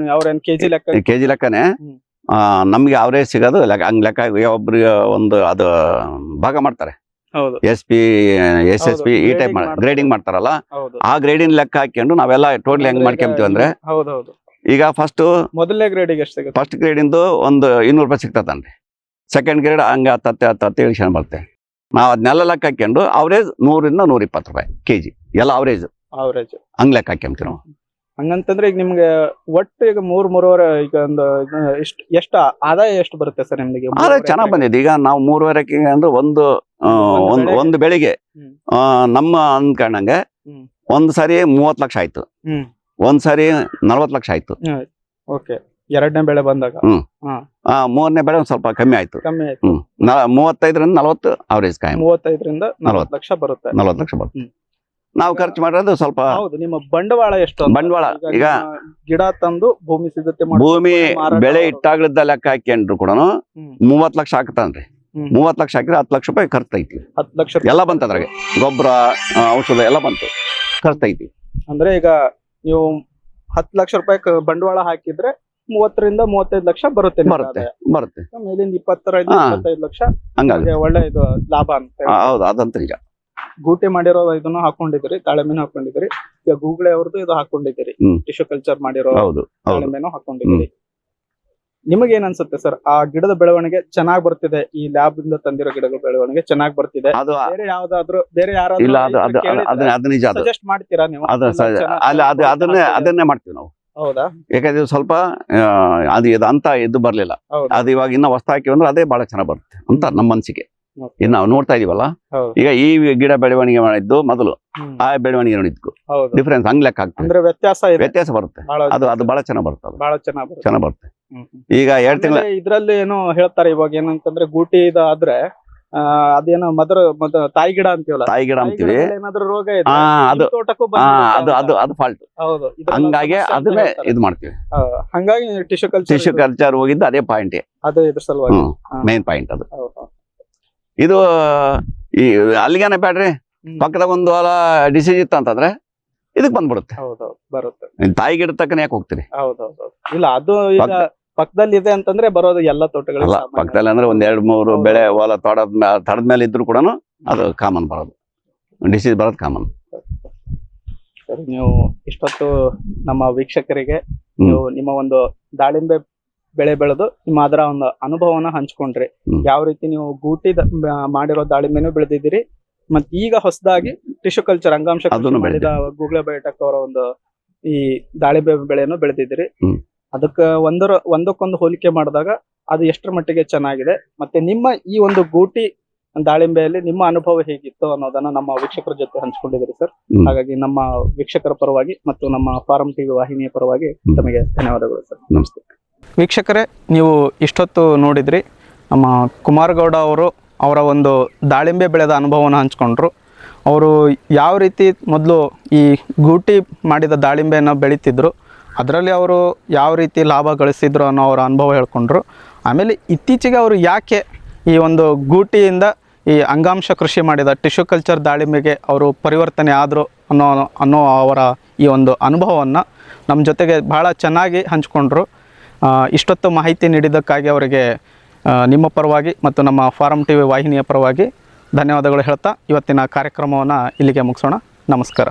ಕೆಜಿ ಲೆಕ್ಕ? ಕೆಜಿ ಲೆಕ್ಕನೆ ನಮ್ಗೆ ಅವರೇಜ್ ಸಿಗೋದು ಹಂಗ್ ಲೆಕ್ಕ. ಒಬ್ರಿಗೆ ಒಂದು ಅದು ಭಾಗ ಮಾಡ್ತಾರೆ, SP SSP ಈ ಟೈಪ್ ಗ್ರೇಡಿಂಗ್ ಮಾಡ್ತಾರಲ್ಲ, ಆ ಗ್ರೇಡಿಂಗ್ ಲೆಕ್ಕ ಹಾಕೊಂಡು ನಾವೆಲ್ಲ ಟೋಟಲ್ ಹೆಂಗ್ ಮಾಡ್ಕೊಂತೀವಿ ಅಂದ್ರೆ, ಈಗ ಮೊದಲನೇ ಗ್ರೇಡಿಗೆ ಎಷ್ಟು ಸಿಗುತ್ತೆ? ಫಸ್ಟ್ ಗ್ರೇಡಿಂದು ಒಂದು 200 ರೂಪಾಯಿ ಸಿಗ್ತದನ್ರಿ. ಸೆಕೆಂಡ್ ಗ್ರೇಡ್ ಹಂಗ 10 ಇಳಿಸ್ಕೊಂಡು ಬರುತ್ತೆ. ನಾವು ಅದನ್ನೆಲ್ಲ ಲೆಕ್ಕ ಹಾಕೊಂಡು ಅವರೇಜ್ 100-120 ರೂಪಾಯಿ ಕೆಜಿ ಎಲ್ಲ ಅವರೇಜ್ ಹಂಗ್ ಲೆಕ್ಕ ಹಾಕ್ಯಂತೀವಿ ನಾವು. ಹಂಗಂತಂದ್ರೆ ಈಗ ನಿಮ್ಗೆ ಒಟ್ಟು ಈಗ 3-3.5 ಈಗ ಒಂದು ಎಷ್ಟು ಆದಾಯ ಎಷ್ಟು ಬರುತ್ತೆ ಸರ್ ನಿಮ್ಗೆ? ಆದಾಯ ಚೆನ್ನಾಗ್ ಬಂದಿದೆ. ಈಗ ನಾವು 3.5 ಎಕರೆ ಅಂದ್ರೆ ಒಂದು ಬೆಳೆಗೆ ನಮ್ಮ ಅನ್ಕೊಂಡಂಗೆ ಒಂದ್ ಸಾರಿ 30 ಲಕ್ಷ ಆಯ್ತು, ಒಂದ್ ಸಾರಿ 40 ಲಕ್ಷ ಆಯ್ತು. ಓಕೆ. 2ನೇ ಬೆಳೆ ಬಂದಾಗ 3ನೇ ಬೆಳೆ ಒಂದ್ ಸ್ವಲ್ಪ ಕಮ್ಮಿ ಆಯ್ತು. 35-40 ಅವರೇಜ್ ಕಾಯಂ. 35-40 ಲಕ್ಷ ಬರುತ್ತೆ. 40 ಲಕ್ಷ ಬರುತ್ತೆ. ನಾವು ಖರ್ಚು ಮಾಡೋದು ಸ್ವಲ್ಪ. ಹೌದು. ನಿಮ್ಮ ಬಂಡವಾಳ ಎಷ್ಟು? ಬಂಡವಾಳ ಈಗ ಗಿಡ ತಂದು ಭೂಮಿ ಸಿದ್ಧತೆ ಭೂಮಿ ಬೆಳೆ ಇಟ್ಟಾಗ್ಲಿದ್ದ ಲೆಕ್ಕ ಹಾಕ್ಯಂಡ್ರು ಕೂಡ 30 ಲಕ್ಷ ಹಾಕ್ತಾನ್ರಿ. 30 ಲಕ್ಷ ಹಾಕಿದ್ರೆ 10 ಲಕ್ಷ ರೂಪಾಯಿ ಖರ್ಚೈತಿ. 10 ಲಕ್ಷ ಎಲ್ಲ ಬಂತ ಅದ್ರಾಗೆ, ಗೊಬ್ಬರ ಔಷಧ ಎಲ್ಲ ಬಂತು, ಖರ್ಚೈತಿ. ಅಂದ್ರೆ ಈಗ ನೀವು 10 ಲಕ್ಷ ರೂಪಾಯಿ ಬಂಡವಾಳ ಹಾಕಿದ್ರೆ 30-35 ಲಕ್ಷ ಬರುತ್ತೆ. ಮೇಲಿಂದ 20-25 ಲಕ್ಷ ಹಂಗಾಗಿ ಒಳ್ಳೆ ಇದು ಲಾಭ ಅಂತ. ಹೌದು, ಅದಂತ ಈಗ ಗೂಟೆ ಮಾಡಿರೋ ಇದನ್ನು ಹಾಕೊಂಡಿದ್ದೀರಿ, ತಾಳೆಮೆನು ಹಾಕೊಂಡಿದ್ದೀರಿ. ಈಗ ಗೂಗ್ಲೆ ಅವ್ರದ್ದು ಇದು ಹಾಕೊಂಡಿದ್ದೀರಿ, ಟಿಶ್ಯೂ ಕಲ್ಚರ್ ಮಾಡಿರೋ ತಾಳೆಮೆನು ಹಾಕೊಂಡಿದ್ದೀರಿ. ನಿಮಗೇನ್ ಅನ್ಸುತ್ತೆ ಸರ್, ಆ ಗಿಡದ ಬೆಳವಣಿಗೆ ಚೆನ್ನಾಗ್ ಬರ್ತಿದೆ? ಈ ಲ್ಯಾಬ್ ಇಂದ ತಂದಿರೋ ಗಿಡಗಳ ಬೆಳವಣಿಗೆ ಚೆನ್ನಾಗ್ ಬರ್ತಿದೆ? ಬೇರೆ ಯಾವ್ದಾದ್ರು ಸಜೆಸ್ಟ್ ಮಾಡ್ತೀರಾ ನೀವು? ಅದನ್ನೇ ಮಾಡ್ತೀವಿ ನಾವು. ಹೌದಾ? ಯಾಕಂದ್ರೆ ಸ್ವಲ್ಪ ಅದು ಅಂತ ಇದು ಬರ್ಲಿಲ್ಲ, ಅದು ಇವಾಗ ಇನ್ನ ಹೊಸ ಹಾಕಿವಿ ಅಂದ್ರೆ ಅದೇ ಬಹಳ ಚೆನ್ನಾಗ್ ಬರುತ್ತೆ ಅಂತ ನಮ್ಮ ಮನ್ಸಿಗೆ. ಇನ್ನು ನಾವು ನೋಡ್ತಾ ಇದೀವಲ್ಲ, ಈಗ ಈ ಗಿಡ ಬೆಳವಣಿಗೆ ಮಾಡಿದ್ದು ಮೊದಲು, ಆ ಬೆಳವಣಿಗೆ ನೋಡಿದ್ಕು ಡಿಫ್ರೆನ್ಸ್ ಹಂಗ್ ಲೆಕ್ಕ ಆಗ್ತದೆ, ವ್ಯತ್ಯಾಸ ಬರುತ್ತೆ. ಅದು ಬಹಳ ಚೆನ್ನಾಗ್ ಬರ್ತದೆ, ಚೆನ್ನಾಗ್ ಬರುತ್ತೆ. ಈಗ 2 ತಿಂಗಳ ಇದ್ರಲ್ಲಿ ಏನೋ ಹೇಳ್ತಾರೆ ಇವಾಗ ಏನಂತಂದ್ರೆ, ಗೂಟಿ ಆದ್ರೆ ಅದೇನೋ ತಾಯಿ ಗಿಡ ಅಂತೀವಲ್ಲ, ತಾಯಿ ಗಿಡ ಅಂತೀವಿ, ಏನಾದ್ರು ರೋಗ ಅದು ಫಾಲ್ಟ್. ಹಂಗಾಗಿ ಅದನ್ನೇ ಇದು ಮಾಡ್ತೀವಿ. ಹಂಗಾಗಿ ಟಿಶ್ಯೂ ಕಲ್ಚರ್ ಹೋಗಿದ್ದು ಅದೇ ಪಾಯಿಂಟ್, ಅದೇ ಇದ್ರ ಸಲುವಾಗಿ ಮೇನ್ ಪಾಯಿಂಟ್ ಅದು. ಇದು ಈ ಅಲ್ಲಿಗೇನೆ ಬೇಡ್ರಿ, ಪಕ್ಕದಾಗ ಒಂದು ಹೊಲ ಡಿಸೀಸ್ ಇತ್ತು ಅಂತಂದ್ರೆ ಇದಕ್ ಬಂದ್ಬಿಡುತ್ತೆ. ತಾಯಿ ಗಿಡ ತಕ್ಕನ ಯಾಕೆ ಹೋಗ್ತೀರಿ? ಇಲ್ಲ, ಅದು ಈಗ ಪಕ್ಕದಲ್ಲಿ ಇದೆ ಅಂತಂದ್ರೆ ಬರೋದು ಎಲ್ಲ ತೋಟಗಳು. ಪಕ್ಕದಲ್ಲಿ ಅಂದ್ರೆ 1-2-3 ಬೆಳೆ ಹೊಲ ತಡದ ಮೇಲೆ ಇದ್ರು ಕೂಡ ಅದು ಕಾಮನ್ ಬರೋದು, ಡಿಸೀಸ್ ಬರೋದು ಕಾಮನ್. ನೀವು ಇಷ್ಟೊತ್ತು ನಮ್ಮ ವೀಕ್ಷಕರಿಗೆ ನೀವು ನಿಮ್ಮ ಒಂದು ದಾಳಿಂಬೆ ಬೆಳೆ ಬೆಳೆದು ನಿಮ್ಮ ಅದರ ಒಂದು ಅನುಭವನ ಹಂಚ್ಕೊಂಡ್ರಿ. ಯಾವ ರೀತಿ ನೀವು ಗೂಟಿ ಮಾಡಿರೋ ದಾಳಿಂಬೆನೂ ಬೆಳೆದಿದ್ದೀರಿ, ಮತ್ ಈಗ ಹೊಸದಾಗಿ ಟಿಶ್ಯೂ ಕಲ್ಚರ್ ಅಂಗಾಂಶ ಮಾಡಿದ ಗೂಗ್ಲೆ ಬಯೋಟೆಕ್ ಅವರ ಒಂದು ಈ ದಾಳಿಂಬೆ ಬೆಳೆಯನ್ನು ಬೆಳೆದಿದ್ದೀರಿ. ಅದಕ್ಕೆ ಒಂದಕ್ಕೊಂದು ಹೋಲಿಕೆ ಮಾಡಿದಾಗ ಅದು ಎಷ್ಟರ ಮಟ್ಟಿಗೆ ಚೆನ್ನಾಗಿದೆ, ಮತ್ತೆ ನಿಮ್ಮ ಈ ಒಂದು ಗೂಟಿ ದಾಳಿಂಬೆಯಲ್ಲಿ ನಿಮ್ಮ ಅನುಭವ ಹೇಗಿತ್ತು ಅನ್ನೋದನ್ನ ನಮ್ಮ ವೀಕ್ಷಕರ ಜೊತೆ ಹಂಚಿಕೊಂಡಿದ್ದೀರಿ ಸರ್. ಹ್ಮ್. ಹಾಗಾಗಿ ನಮ್ಮ ವೀಕ್ಷಕರ ಪರವಾಗಿ ಮತ್ತು ನಮ್ಮ ಫಾರಂ ಟಿವಿ ವಾಹಿನಿಯ ಪರವಾಗಿ ತಮಗೆ ಧನ್ಯವಾದಗಳು ಸರ್. ನಮಸ್ತೆ. ವೀಕ್ಷಕರೇ, ನೀವು ಇಷ್ಟೊತ್ತು ನೋಡಿದ್ರಿ ನಮ್ಮ ಕುಮಾರಗೌಡ ಅವರು ಅವರ ಒಂದು ದಾಳಿಂಬೆ ಬೆಳೆದ ಅನುಭವವನ್ನು ಹಂಚ್ಕೊಂಡ್ರು. ಅವರು ಯಾವ ರೀತಿ ಮೊದಲು ಈ ಗೂಟಿ ಮಾಡಿದ ದಾಳಿಂಬೆಯನ್ನು ಬೆಳೀತಿದ್ರು, ಅದರಲ್ಲಿ ಅವರು ಯಾವ ರೀತಿ ಲಾಭ ಗಳಿಸಿದ್ರು ಅನ್ನೋ ಅವರ ಅನುಭವ ಹೇಳ್ಕೊಂಡ್ರು. ಆಮೇಲೆ ಇತ್ತೀಚೆಗೆ ಅವರು ಯಾಕೆ ಈ ಒಂದು ಗೂಟಿಯಿಂದ ಈ ಅಂಗಾಂಶ ಕೃಷಿ ಮಾಡಿದ ಟಿಶ್ಯೂ ಕಲ್ಚರ್ ದಾಳಿಂಬೆಗೆ ಅವರು ಪರಿವರ್ತನೆ ಆದರು ಅನ್ನೋ ಅವರ ಈ ಒಂದು ಅನುಭವವನ್ನು ನಮ್ಮ ಜೊತೆಗೆ ಭಾಳ ಚೆನ್ನಾಗಿ ಹಂಚ್ಕೊಂಡ್ರು. ಇಷ್ಟೊತ್ತು ಮಾಹಿತಿ ನೀಡಿದ್ದಕ್ಕಾಗಿ ಅವರಿಗೆ ನಿಮ್ಮ ಪರವಾಗಿ ಮತ್ತು ನಮ್ಮ ಫಾರಂ ಟಿವಿ ವಾಹಿನಿಯ ಪರವಾಗಿ ಧನ್ಯವಾದಗಳು ಹೇಳ್ತಾ ಇವತ್ತಿನ ಕಾರ್ಯಕ್ರಮವನ್ನು ಇಲ್ಲಿಗೆ ಮುಗಿಸೋಣ. ನಮಸ್ಕಾರ.